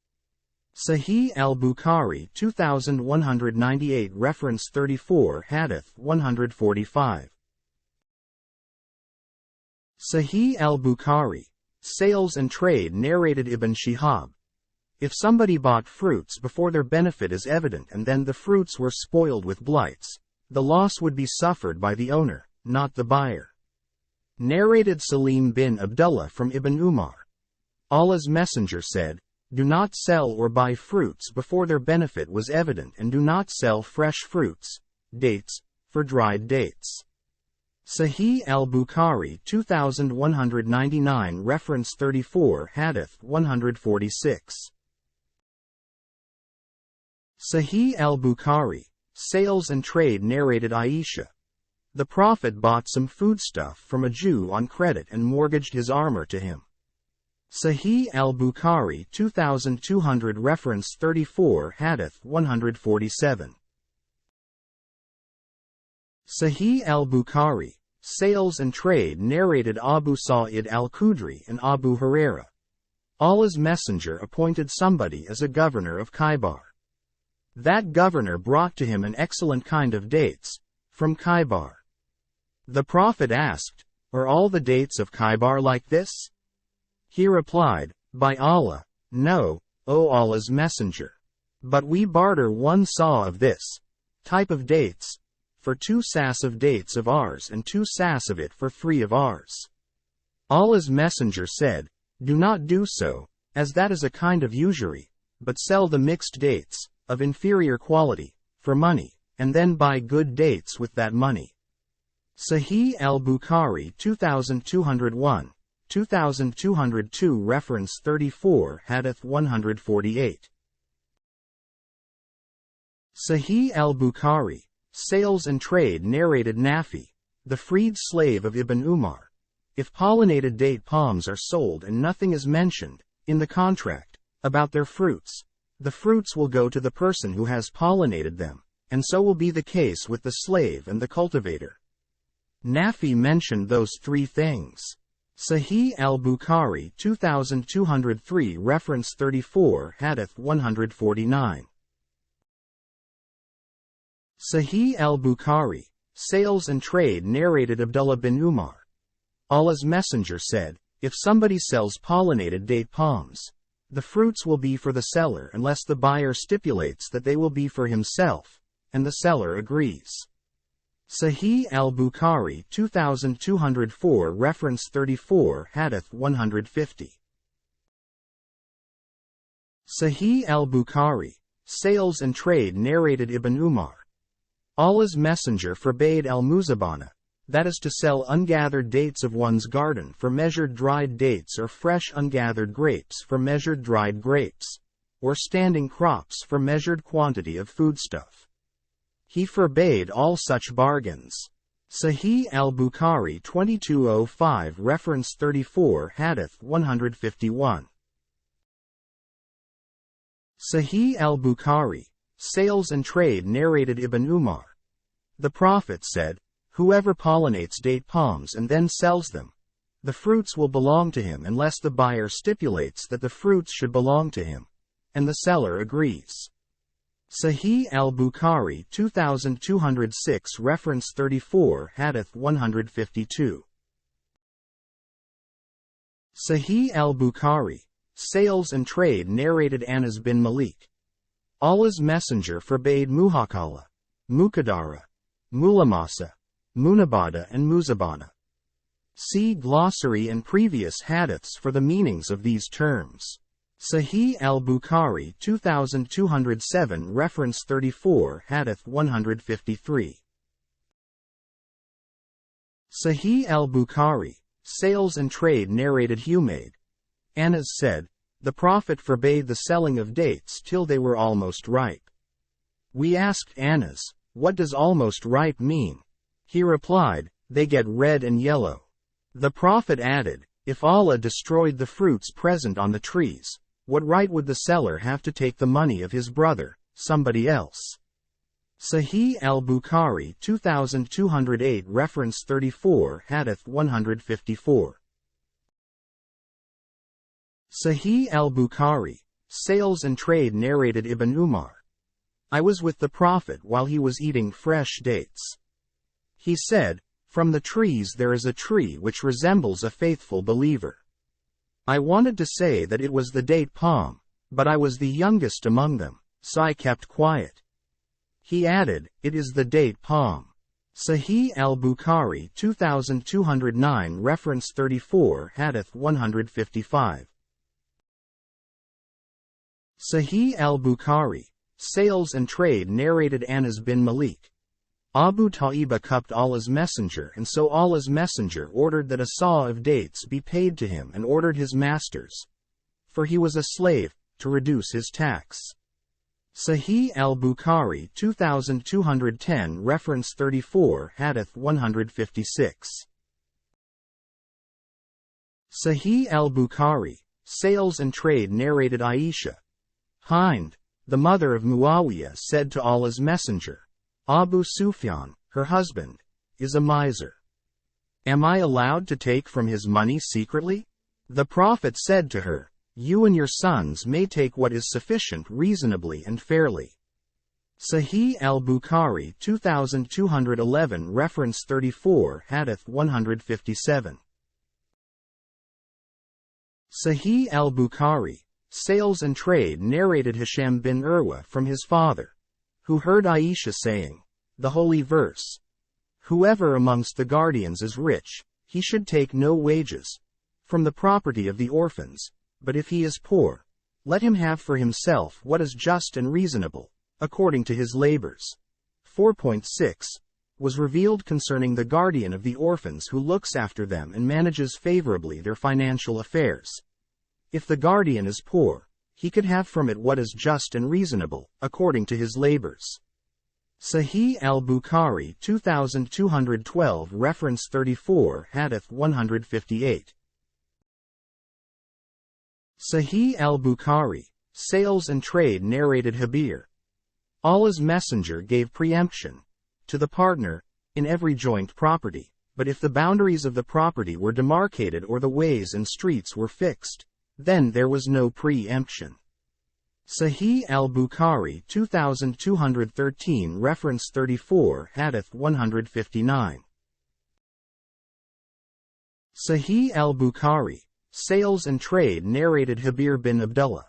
Speaker 1: Sahih al-Bukhari 2198 reference 34 Hadith 145. Sahih al-Bukhari, Sales and Trade narrated Ibn Shihab. If somebody bought fruits before their benefit is evident and then the fruits were spoiled with blights, the loss would be suffered by the owner, not the buyer. Narrated Salim bin Abdullah from Ibn Umar. Allah's Messenger said, do not sell or buy fruits before their benefit was evident, and do not sell fresh fruits, dates, for dried dates. Sahih al-Bukhari 2199 reference 34 Hadith 146. Sahih al-Bukhari, Sales and Trade narrated Aisha. The Prophet bought some foodstuff from a Jew on credit and mortgaged his armor to him. Sahih al-Bukhari 2200 reference 34 Hadith 147. Sahih al-Bukhari, Sales and Trade narrated Abu Sa'id al-Khudri and Abu Huraira. Allah's Messenger appointed somebody as a governor of Khaybar. That governor brought to him an excellent kind of dates, from Khaybar. The Prophet asked, are all the dates of Khaybar like this? He replied, by Allah, no, O Allah's Messenger. But we barter 1 saw of this type of dates, for 2 sas of dates of ours and 2 sas of it for 3 of ours. Allah's Messenger said, do not do so, as that is a kind of usury, but sell the mixed dates, of inferior quality, for money, and then buy good dates with that money. Sahih al-Bukhari 2201, 2202 reference 34 Hadith 148. Sahih al-Bukhari, Sales and Trade narrated Nafi, the freed slave of Ibn Umar. If pollinated date palms are sold and nothing is mentioned, in the contract, about their fruits, the fruits will go to the person who has pollinated them, and so will be the case with the slave and the cultivator. Nafi mentioned those 3 things. Sahih al-Bukhari 2203 reference 34 Hadith 149. Sahih al-Bukhari, Sales and Trade narrated Abdullah bin Umar. Allah's Messenger said, if somebody sells pollinated date palms, the fruits will be for the seller unless the buyer stipulates that they will be for himself, and the seller agrees. Sahih al-Bukhari 2204 reference 34 Hadith 150. Sahih al-Bukhari, Sales and Trade narrated Ibn Umar. Allah's Messenger forbade al-Muzabana, that is to sell ungathered dates of one's garden for measured dried dates or fresh ungathered grapes for measured dried grapes, or standing crops for measured quantity of foodstuff. He forbade all such bargains. Sahih al-Bukhari 2205 reference 34 Hadith 151. Sahih al-Bukhari, Sales and Trade narrated Ibn Umar. The Prophet said, whoever pollinates date palms and then sells them, the fruits will belong to him unless the buyer stipulates that the fruits should belong to him, and the seller agrees. Sahih al-Bukhari 2206 reference 34 Hadith 152. Sahih al-Bukhari, Sales and Trade narrated Anas bin Malik. Allah's Messenger forbade muhakala, mukadara, mulamasa, munabada and muzabana. See glossary and previous hadiths for the meanings of these terms. Sahih al-Bukhari 2207 reference 34 Hadith 153. Sahih al-Bukhari, Sales and Trade narrated Humayd. Anas said, the Prophet forbade the selling of dates till they were almost ripe. We asked Anas, what does almost ripe mean? He replied, they get red and yellow. The Prophet added, if Allah destroyed the fruits present on the trees, what right would the seller have to take the money of his brother, somebody else? Sahih al-Bukhari 2208 reference 34 Hadith 154. Sahih al-Bukhari, Sales and Trade narrated Ibn Umar. I was with the Prophet while he was eating fresh dates. He said, from the trees there is a tree which resembles a faithful believer. I wanted to say that it was the date palm, but I was the youngest among them, so I kept quiet. He added, it is the date palm. Sahih al-Bukhari 2209 reference 34 Hadith 155. Sahih al-Bukhari, Sales and Trade narrated Anas bin Malik. Abu Ta'iba cupped Allah's Messenger, and so Allah's Messenger ordered that a saw of dates be paid to him and ordered his masters, for he was a slave, to reduce his tax. Sahih al-Bukhari 2210 reference 34 Hadith 156. Sahih al-Bukhari, Sales and Trade narrated Aisha. Hind, the mother of Muawiyah, said to Allah's Messenger, Abu Sufyan, her husband, is a miser. Am I allowed to take from his money secretly? The Prophet said to her, you and your sons may take what is sufficient reasonably and fairly. Sahih al-Bukhari 2211 reference 34 Hadith 157. Sahih al-Bukhari, Sales and Trade narrated Hisham bin Urwa from his father, who heard Aisha saying, the holy verse, whoever amongst the guardians is rich, he should take no wages from the property of the orphans, but if he is poor, let him have for himself what is just and reasonable, according to his labors. 4.6 was revealed concerning the guardian of the orphans who looks after them and manages favorably their financial affairs. If the guardian is poor, he could have from it what is just and reasonable, according to his labors. Sahih al-Bukhari 2212 reference 34 Hadith 158. Sahih al-Bukhari, Sales and Trade narrated Habir. Allah's Messenger gave preemption to the partner in every joint property, but if the boundaries of the property were demarcated or the ways and streets were fixed, then there was no preemption. Sahih al-Bukhari 2213 reference 34 Hadith 159. Sahih al-Bukhari, Sales and Trade narrated Jabir bin Abdullah.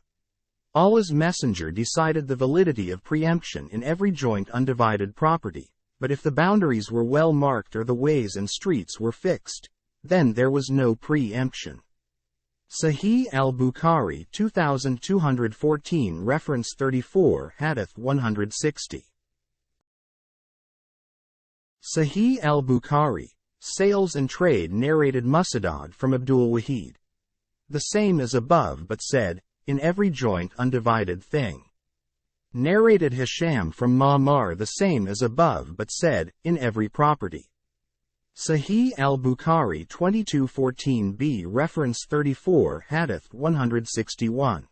Speaker 1: Allah's Messenger decided the validity of preemption in every joint undivided property, but if the boundaries were well marked or the ways and streets were fixed, then there was no preemption. Sahih al-Bukhari 2214 reference 34 Hadith 160. Sahih al-Bukhari, Sales and Trade narrated Musaddad from Abdul Wahid. The same as above but said, in every joint undivided thing. Narrated Hisham from Ma'mar the same as above but said, in every property. Sahih al-Bukhari 2214b reference 34 Hadith 161.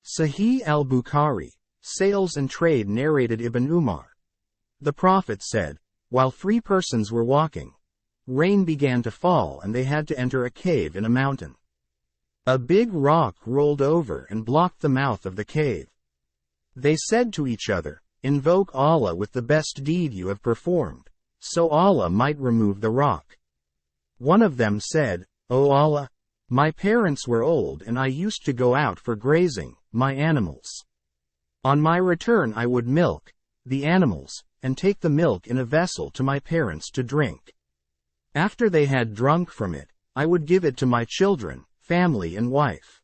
Speaker 1: Sahih al-Bukhari, Sales and Trade narrated Ibn Umar. The Prophet said, while three persons were walking, rain began to fall and they had to enter a cave in a mountain. A big rock rolled over and blocked the mouth of the cave. They said to each other, invoke Allah with the best deed you have performed, so Allah might remove the rock. One of them said, O Allah, my parents were old and I used to go out for grazing, my animals. On my return I would milk the animals, and take the milk in a vessel to my parents to drink. After they had drunk from it, I would give it to my children, family and wife.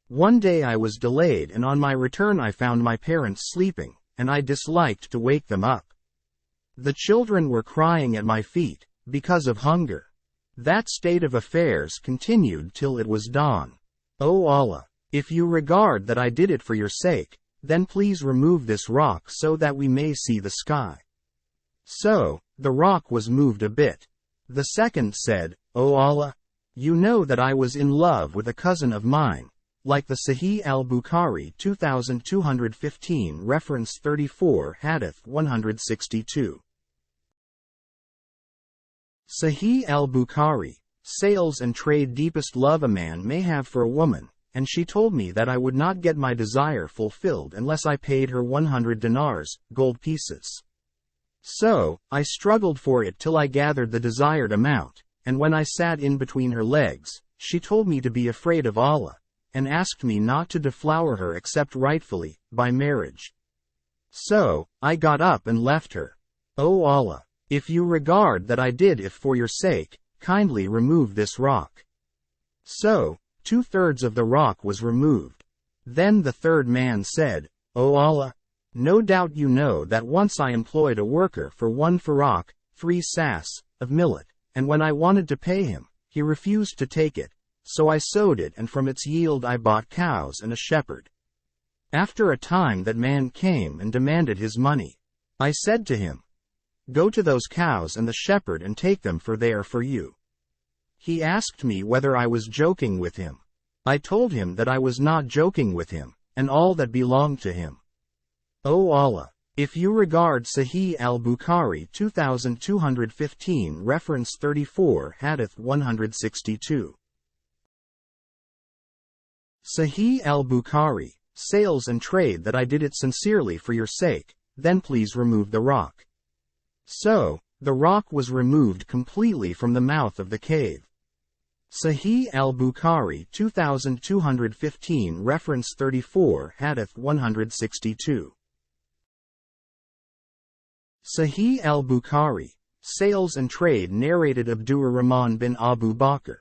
Speaker 1: One day I was delayed and on my return I found my parents sleeping, and I disliked to wake them up. The children were crying at my feet, because of hunger. That state of affairs continued till it was dawn. O Allah, if you regard that I did it for your sake, then please remove this rock so that we may see the sky. So, the rock was moved a bit. The second said, O Allah, you know that I was in love with a cousin of mine, like the Sahih al-Bukhari 2215 reference 34 Hadith 162. Sahih al-Bukhari, Sales and Trade deepest love a man may have for a woman, and she told me that I would not get my desire fulfilled unless I paid her 100 dinars, gold pieces. So, I struggled for it till I gathered the desired amount, and when I sat in between her legs, she told me to be afraid of Allah, and asked me not to deflower her except rightfully, by marriage. So, I got up and left her. O Allah, if you regard that I did it for your sake, kindly remove this rock. So, 2/3 of the rock was removed. Then the third man said, O Allah, no doubt you know that once I employed a worker for 1 farak, 3 sas, of millet, and when I wanted to pay him, he refused to take it, so I sowed it and from its yield I bought cows and a shepherd. After a time that man came and demanded his money. I said to him, go to those cows and the shepherd and take them for they are for you. He asked me whether I was joking with him. I told him that I was not joking with him, and all that belonged to him. O Allah, if you regard Sahih al-Bukhari 2215 reference 34 Hadith 162. Sahih al-Bukhari, Sales and Trade that I did it sincerely for your sake, then please remove the rock. So, the rock was removed completely from the mouth of the cave. Sahih al-Bukhari 2215 reference 34 Hadith 162. Sahih al-Bukhari, Sales and Trade narrated Abdur Rahman bin Abu Bakr.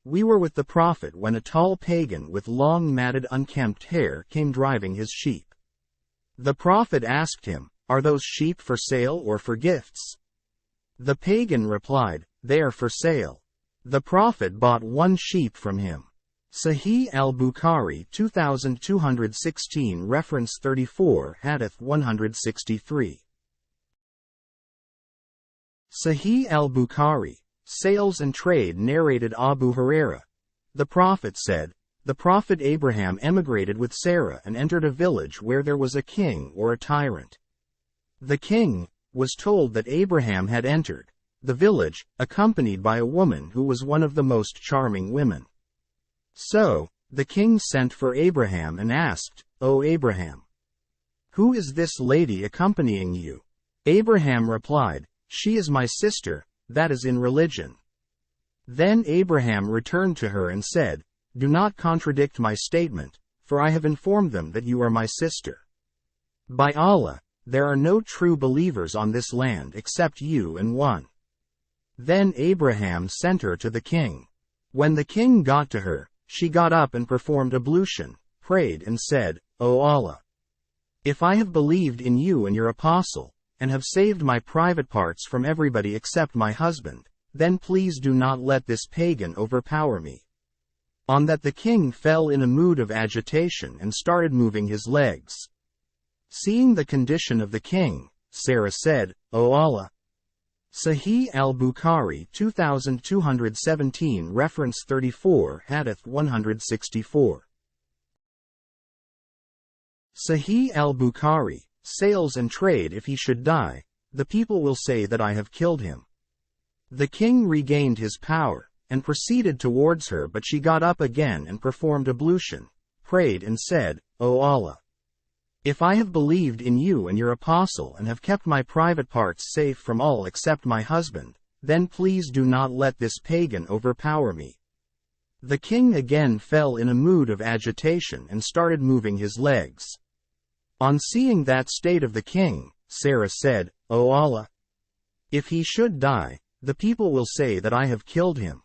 Speaker 1: We were with the Prophet when a tall pagan with long matted unkempt hair came driving his sheep. The Prophet asked him, are those sheep for sale or for gifts? The pagan replied, they are for sale. The Prophet bought 1 sheep from him. Sahih al-Bukhari 2216 reference 34 Hadith 163. Sahih al-Bukhari, Sales and Trade narrated Abu Huraira. The Prophet said, the Prophet Abraham emigrated with Sarah and entered a village where there was a king or a tyrant. The king, was told that Abraham had entered the village, accompanied by a woman who was one of the most charming women. So, the king sent for Abraham and asked, "O Abraham, who is this lady accompanying you?" Abraham replied, "She is my sister, that is in religion." Then Abraham returned to her and said, "Do not contradict my statement, for I have informed them that you are my sister. By Allah, there are no true believers on this land except you and one." Then Abraham sent her to the king. When the king got to her, she got up and performed ablution, prayed and said, "O Allah, if I have believed in you and your apostle, and have saved my private parts from everybody except my husband, then please do not let this pagan overpower me." On that the king fell in a mood of agitation and started moving his legs. Seeing the condition of the king, Sarah said, "O Allah." Sahih al-Bukhari 2217 reference 34 Hadith 164. Sahih al-Bukhari, sales and trade. If he should die, the people will say that I have killed him. The king regained his power, and proceeded towards her, but she got up again and performed ablution, prayed and said, "O Allah, if I have believed in you and your apostle and have kept my private parts safe from all except my husband, then please do not let this pagan overpower me." The king again fell in a mood of agitation and started moving his legs. On seeing that state of the king, Sarah said, "O Allah, if he should die, the people will say that I have killed him."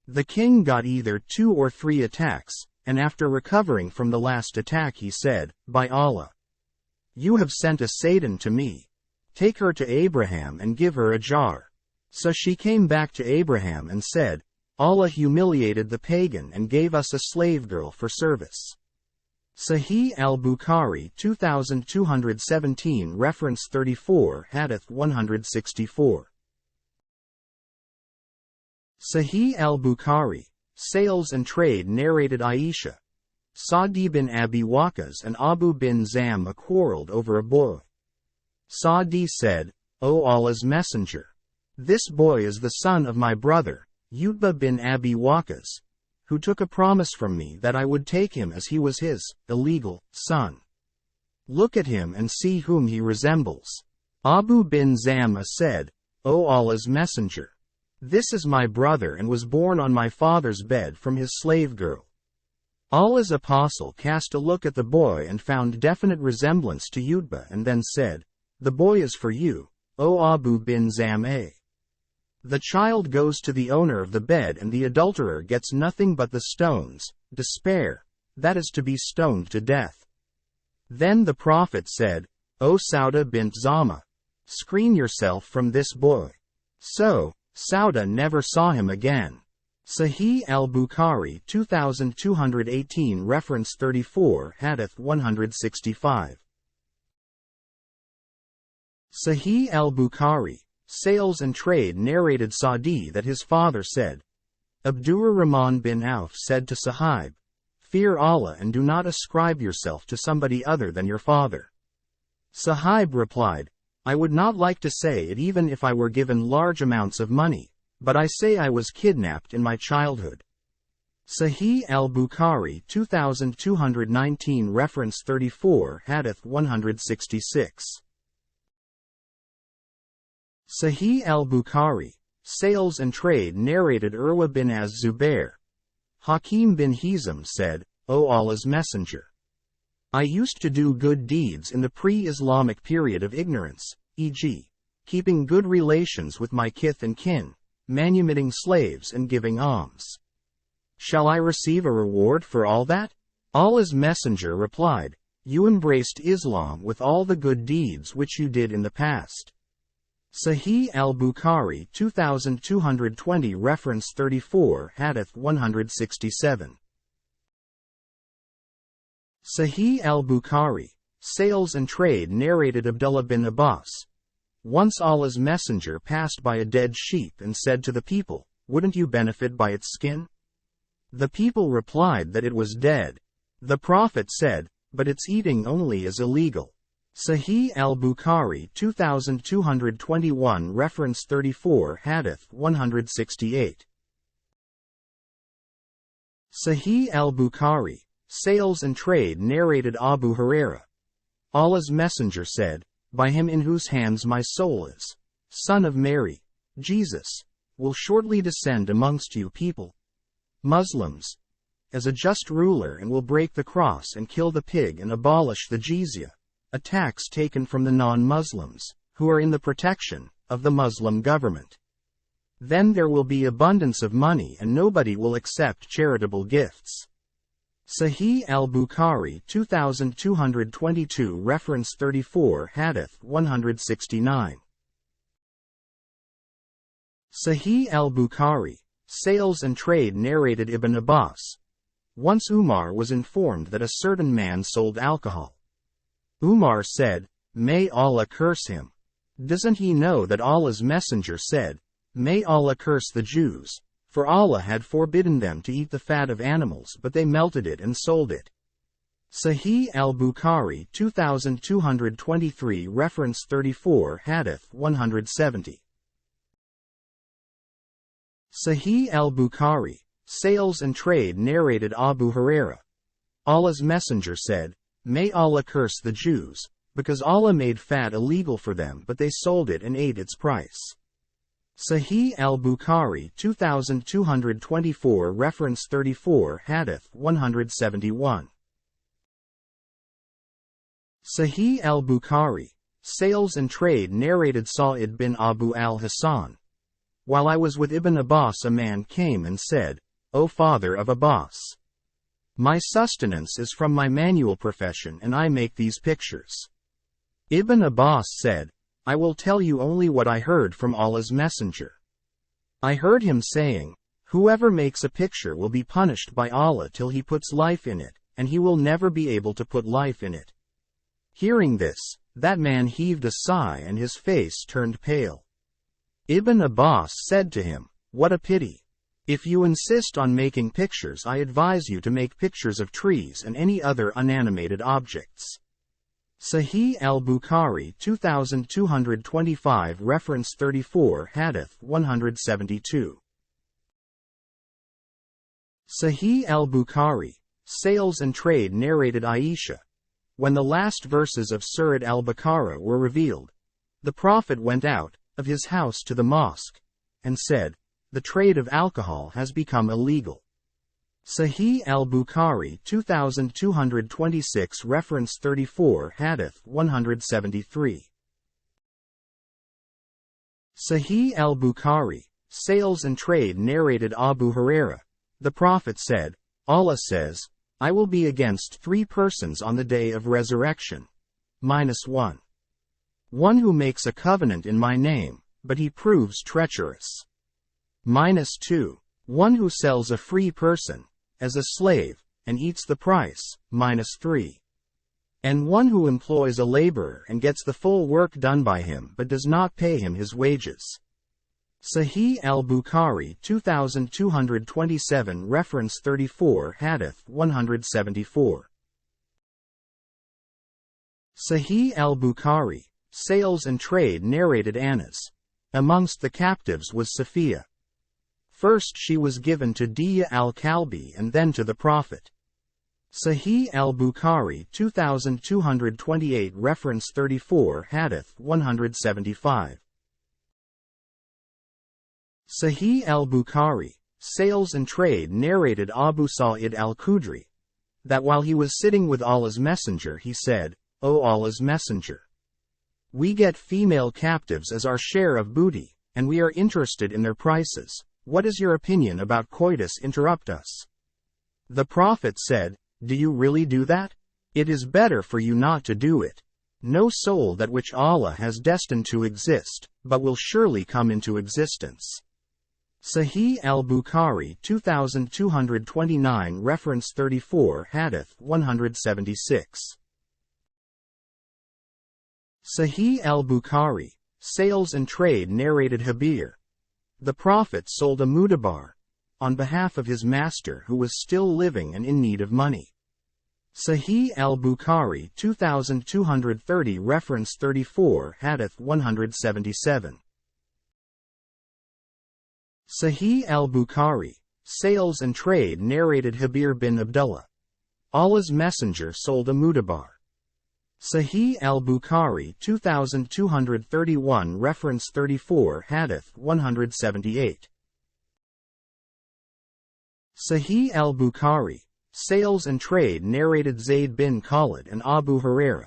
Speaker 1: The king got either 2 or 3 attacks, and after recovering from the last attack he said, "By Allah, you have sent a Satan to me. Take her to Abraham and give her a jar." So she came back to Abraham and said, "Allah humiliated the pagan and gave us a slave girl for service." Sahih al-Bukhari 2217 reference 34 Hadith 164. Sahih al-Bukhari, sales and trade. Narrated Aisha, Sa'di bin Abi Waqqas and Abu bin Zam'a quarreled over a boy. Sa'di said, "O Allah's Messenger, this boy is the son of my brother, Utbah bin Abi Waqqas, who took a promise from me that I would take him as he was his illegal son. Look at him and see whom he resembles." Abu bin Zam'a said, "O Allah's Messenger, this is my brother and was born on my father's bed from his slave girl." Allah's apostle cast a look at the boy and found definite resemblance to Utbah and then said, "The boy is for you, O Abu bin Zam'a." The child goes to the owner of the bed and the adulterer gets nothing but the stones, despair, that is to be stoned to death. Then the Prophet said, "O Sauda bint Zam'a, screen yourself from this boy." So, Sauda never saw him again. Sahih al-Bukhari 2218 reference 34 Hadith 165. Sahih al-Bukhari, sales and trade. Narrated Sa'di that his father said, Abdurrahman bin Auf said to Sahib, "Fear Allah and do not ascribe yourself to somebody other than your father." Sahib replied, "I would not like to say it even if I were given large amounts of money, but I say I was kidnapped in my childhood." Sahih al-Bukhari 2219 reference 34 Hadith 166. Sahih al-Bukhari, sales and trade. Narrated Urwa bin Az-Zubair, Hakim bin Hizam said, "O Allah's Messenger, I used to do good deeds in the pre-Islamic period of ignorance, e.g., keeping good relations with my kith and kin, manumitting slaves and giving alms. Shall I receive a reward for all that?" Allah's Messenger replied, "You embraced Islam with all the good deeds which you did in the past." Sahih al-Bukhari 2220 reference 34 Hadith 167. Sahih al-Bukhari, sales and trade. Narrated Abdullah bin Abbas, once Allah's Messenger passed by a dead sheep and said to the people, "Wouldn't you benefit by its skin?" The people replied that it was dead. The Prophet said, "But its eating only is illegal." Sahih al-Bukhari 2221 Reference 34 Hadith 168. Sahih al-Bukhari, Sales and Trade narrated Abu Huraira. Allah's Messenger said, by him in whose hands my soul is, son of Mary, Jesus, will shortly descend amongst you people, Muslims, as a just ruler and will break the cross and kill the pig and abolish the jizya, a tax taken from the non-Muslims, who are in the protection of the Muslim government. Then there will be abundance of money and nobody will accept charitable gifts. Sahih al-Bukhari 2222 Reference 34 Hadith 169. Sahih al-Bukhari, Sales and Trade narrated Ibn Abbas. Once Umar was informed that a certain man sold alcohol. Umar said, "May Allah curse him. Doesn't he know that Allah's Messenger said, 'May Allah curse the Jews,' for Allah had forbidden them to eat the fat of animals but they melted it and sold it." Sahih al-Bukhari 2223 Reference 34 Hadith 170. Sahih al-Bukhari, Sales and Trade narrated Abu Huraira. Allah's Messenger said, "May Allah curse the Jews, because Allah made fat illegal for them but they sold it and ate its price." Sahih al-Bukhari 2224 Reference 34 Hadith 171. Sahih al-Bukhari, Sales and Trade narrated Sa'id bin Abu al-Hasan. While I was with Ibn Abbas a man came and said, "O father of Abbas, my sustenance is from my manual profession and I make these pictures." Ibn Abbas said, "I will tell you only what I heard from Allah's Messenger. I heard him saying, 'Whoever makes a picture will be punished by Allah till he puts life in it, and he will never be able to put life in it.'" Hearing this, that man heaved a sigh and his face turned pale. Ibn Abbas said to him, "What a pity. If you insist on making pictures, I advise you to make pictures of trees and any other unanimated objects." Sahih al-Bukhari 2225 Reference 34 Hadith 172. Sahih al-Bukhari, Sales and Trade narrated Aisha. When the last verses of Surah al-Baqarah were revealed, the Prophet went out of his house to the mosque, and said, "The trade of alcohol has become illegal." Sahih al-Bukhari 2226 Reference 34 Hadith 173. Sahih al-Bukhari, Sales and Trade narrated Abu Huraira. The Prophet said, Allah says, "I will be against 3 persons on the day of resurrection. -1. One who makes a covenant in my name, but he proves treacherous. -2. One who sells a free person, as a slave, and eats the price. -3. And one who employs a laborer and gets the full work done by him but does not pay him his wages." Sahih al-Bukhari 2227 Reference 34 Hadith 174. Sahih al-Bukhari, Sales and Trade narrated Anas. Amongst the captives was Safiya. First she was given to Diya al-Kalbi and then to the Prophet. Sahih al-Bukhari 2228 Reference 34 Hadith 175. Sahih al-Bukhari, Sales and Trade narrated Abu Sa'id al-Khudri. That while he was sitting with Allah's Messenger he said, "O Allah's Messenger, we get female captives as our share of booty, and we are interested in their prices. What is your opinion about coitus interrupt us?" The Prophet said, "Do you really do that? It is better for you not to do it. No soul that which Allah has destined to exist, but will surely come into existence." Sahih al-Bukhari 2229 Reference 34 Hadith 176. Sahih al-Bukhari, Sales and Trade narrated Habir. The Prophet sold a mudabar on behalf of his master who was still living and in need of money. Sahih al-Bukhari 2230 reference 34 Hadith 177. Sahih al-Bukhari, Sales and Trade narrated Jabir bin Abdullah. Allah's Messenger sold a mudabar. Sahih al-Bukhari 2231 reference 34 Hadith 178. Sahih al-Bukhari, Sales and Trade narrated Zayd bin Khalid and Abu Huraira,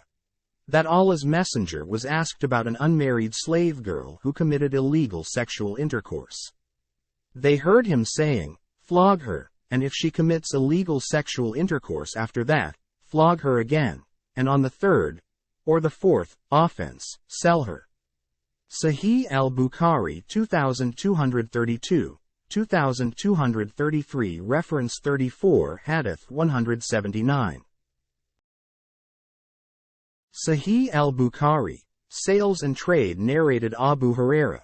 Speaker 1: that Allah's Messenger was asked about an unmarried slave girl who committed illegal sexual intercourse. They heard him saying, "Flog her, and if she commits illegal sexual intercourse after that, flog her again, and on the third, or the fourth, offense, sell her." Sahih al-Bukhari 2232, 2233 reference 34 Hadith 179. Sahih al-Bukhari, Sales and Trade narrated Abu Huraira,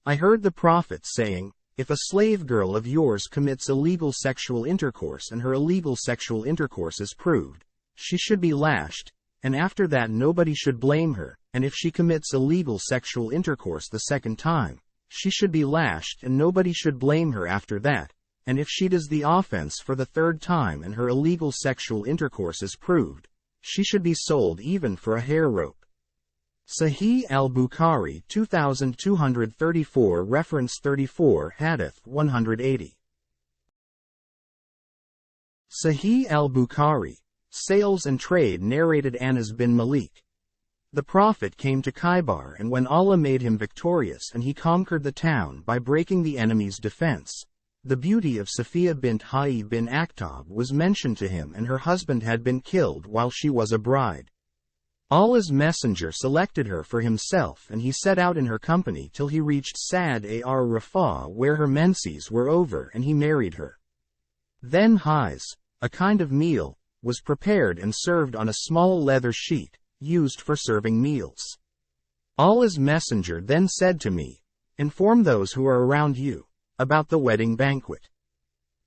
Speaker 1: I heard the Prophet saying, if a slave girl of yours commits illegal sexual intercourse and her illegal sexual intercourse is proved, she should be lashed, and after that nobody should blame her, and if she commits illegal sexual intercourse the second time, she should be lashed and nobody should blame her after that, and if she does the offense for the third time and her illegal sexual intercourse is proved, she should be sold even for a hair rope. Sahih al-Bukhari 2234 reference 34 Hadith 180. Sahih al-Bukhari, Sales and Trade narrated Anas bin Malik. The Prophet came to Khaybar, and when Allah made him victorious and he conquered the town by breaking the enemy's defense, the beauty of Safiya bint Huyay bin Akhtab was mentioned to him, and her husband had been killed while she was a bride. Allah's Messenger selected her for himself, and he set out in her company till he reached Sad ar-Rafah, where her menses were over, and he married her. Then hais, a kind of meal, was prepared and served on a small leather sheet, used for serving meals. Allah's Messenger then said to me, inform those who are around you about the wedding banquet.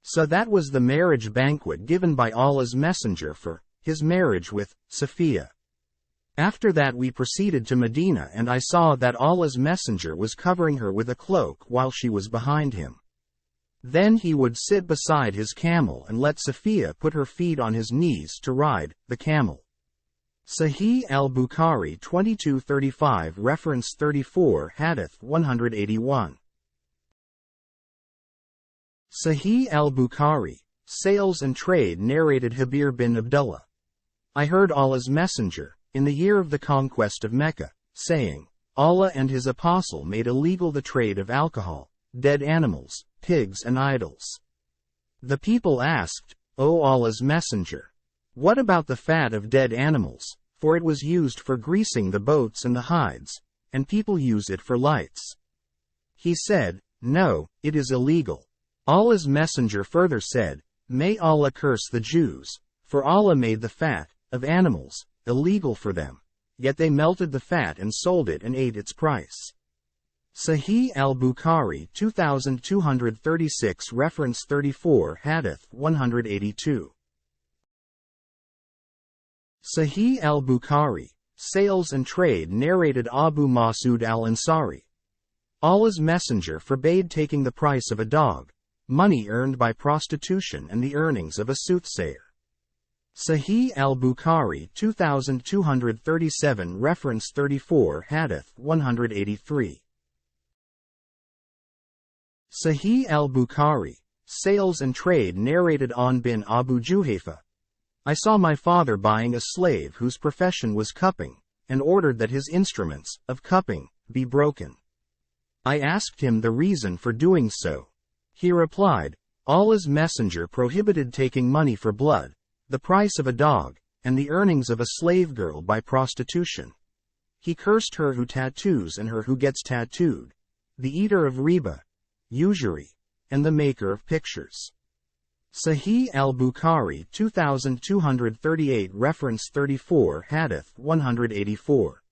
Speaker 1: So that was the marriage banquet given by Allah's Messenger for his marriage with Safiya. After that we proceeded to Medina, and I saw that Allah's Messenger was covering her with a cloak while she was behind him. Then he would sit beside his camel and let Safiya put her feet on his knees to ride the camel. Sahih al-Bukhari 2235 reference 34 Hadith 181. Sahih al-Bukhari, Sales and Trade narrated Jabir bin Abdullah. I heard Allah's Messenger, in the year of the conquest of Mecca, saying, Allah and his apostle made illegal the trade of alcohol, dead animals, pigs and idols. The people asked, O Allah's Messenger, what about the fat of dead animals, for it was used for greasing the boats and the hides, and people use it for lights? He said, no, it is illegal. Allah's Messenger further said, may Allah curse the Jews, for Allah made the fat of animals illegal for them, yet they melted the fat and sold it and ate its price. Sahih al-Bukhari 2236 reference 34 Hadith 182. Sahih al-Bukhari, Sales and Trade narrated Abu Mas'ud al-Ansari. Allah's Messenger forbade taking the price of a dog, money earned by prostitution and the earnings of a soothsayer. Sahih al-Bukhari 2237 reference 34 Hadith 183. Sahih al-Bukhari, Sales and Trade narrated An bin Abu Juhayfa. I saw my father buying a slave whose profession was cupping, and ordered that his instruments of cupping be broken. I asked him the reason for doing so. He replied, Allah's Messenger prohibited taking money for blood, the price of a dog, and the earnings of a slave girl by prostitution. He cursed her who tattoos and her who gets tattooed, the eater of riba, usury, and the maker of pictures. Sahih al-Bukhari 2238 reference 34 Hadith 184.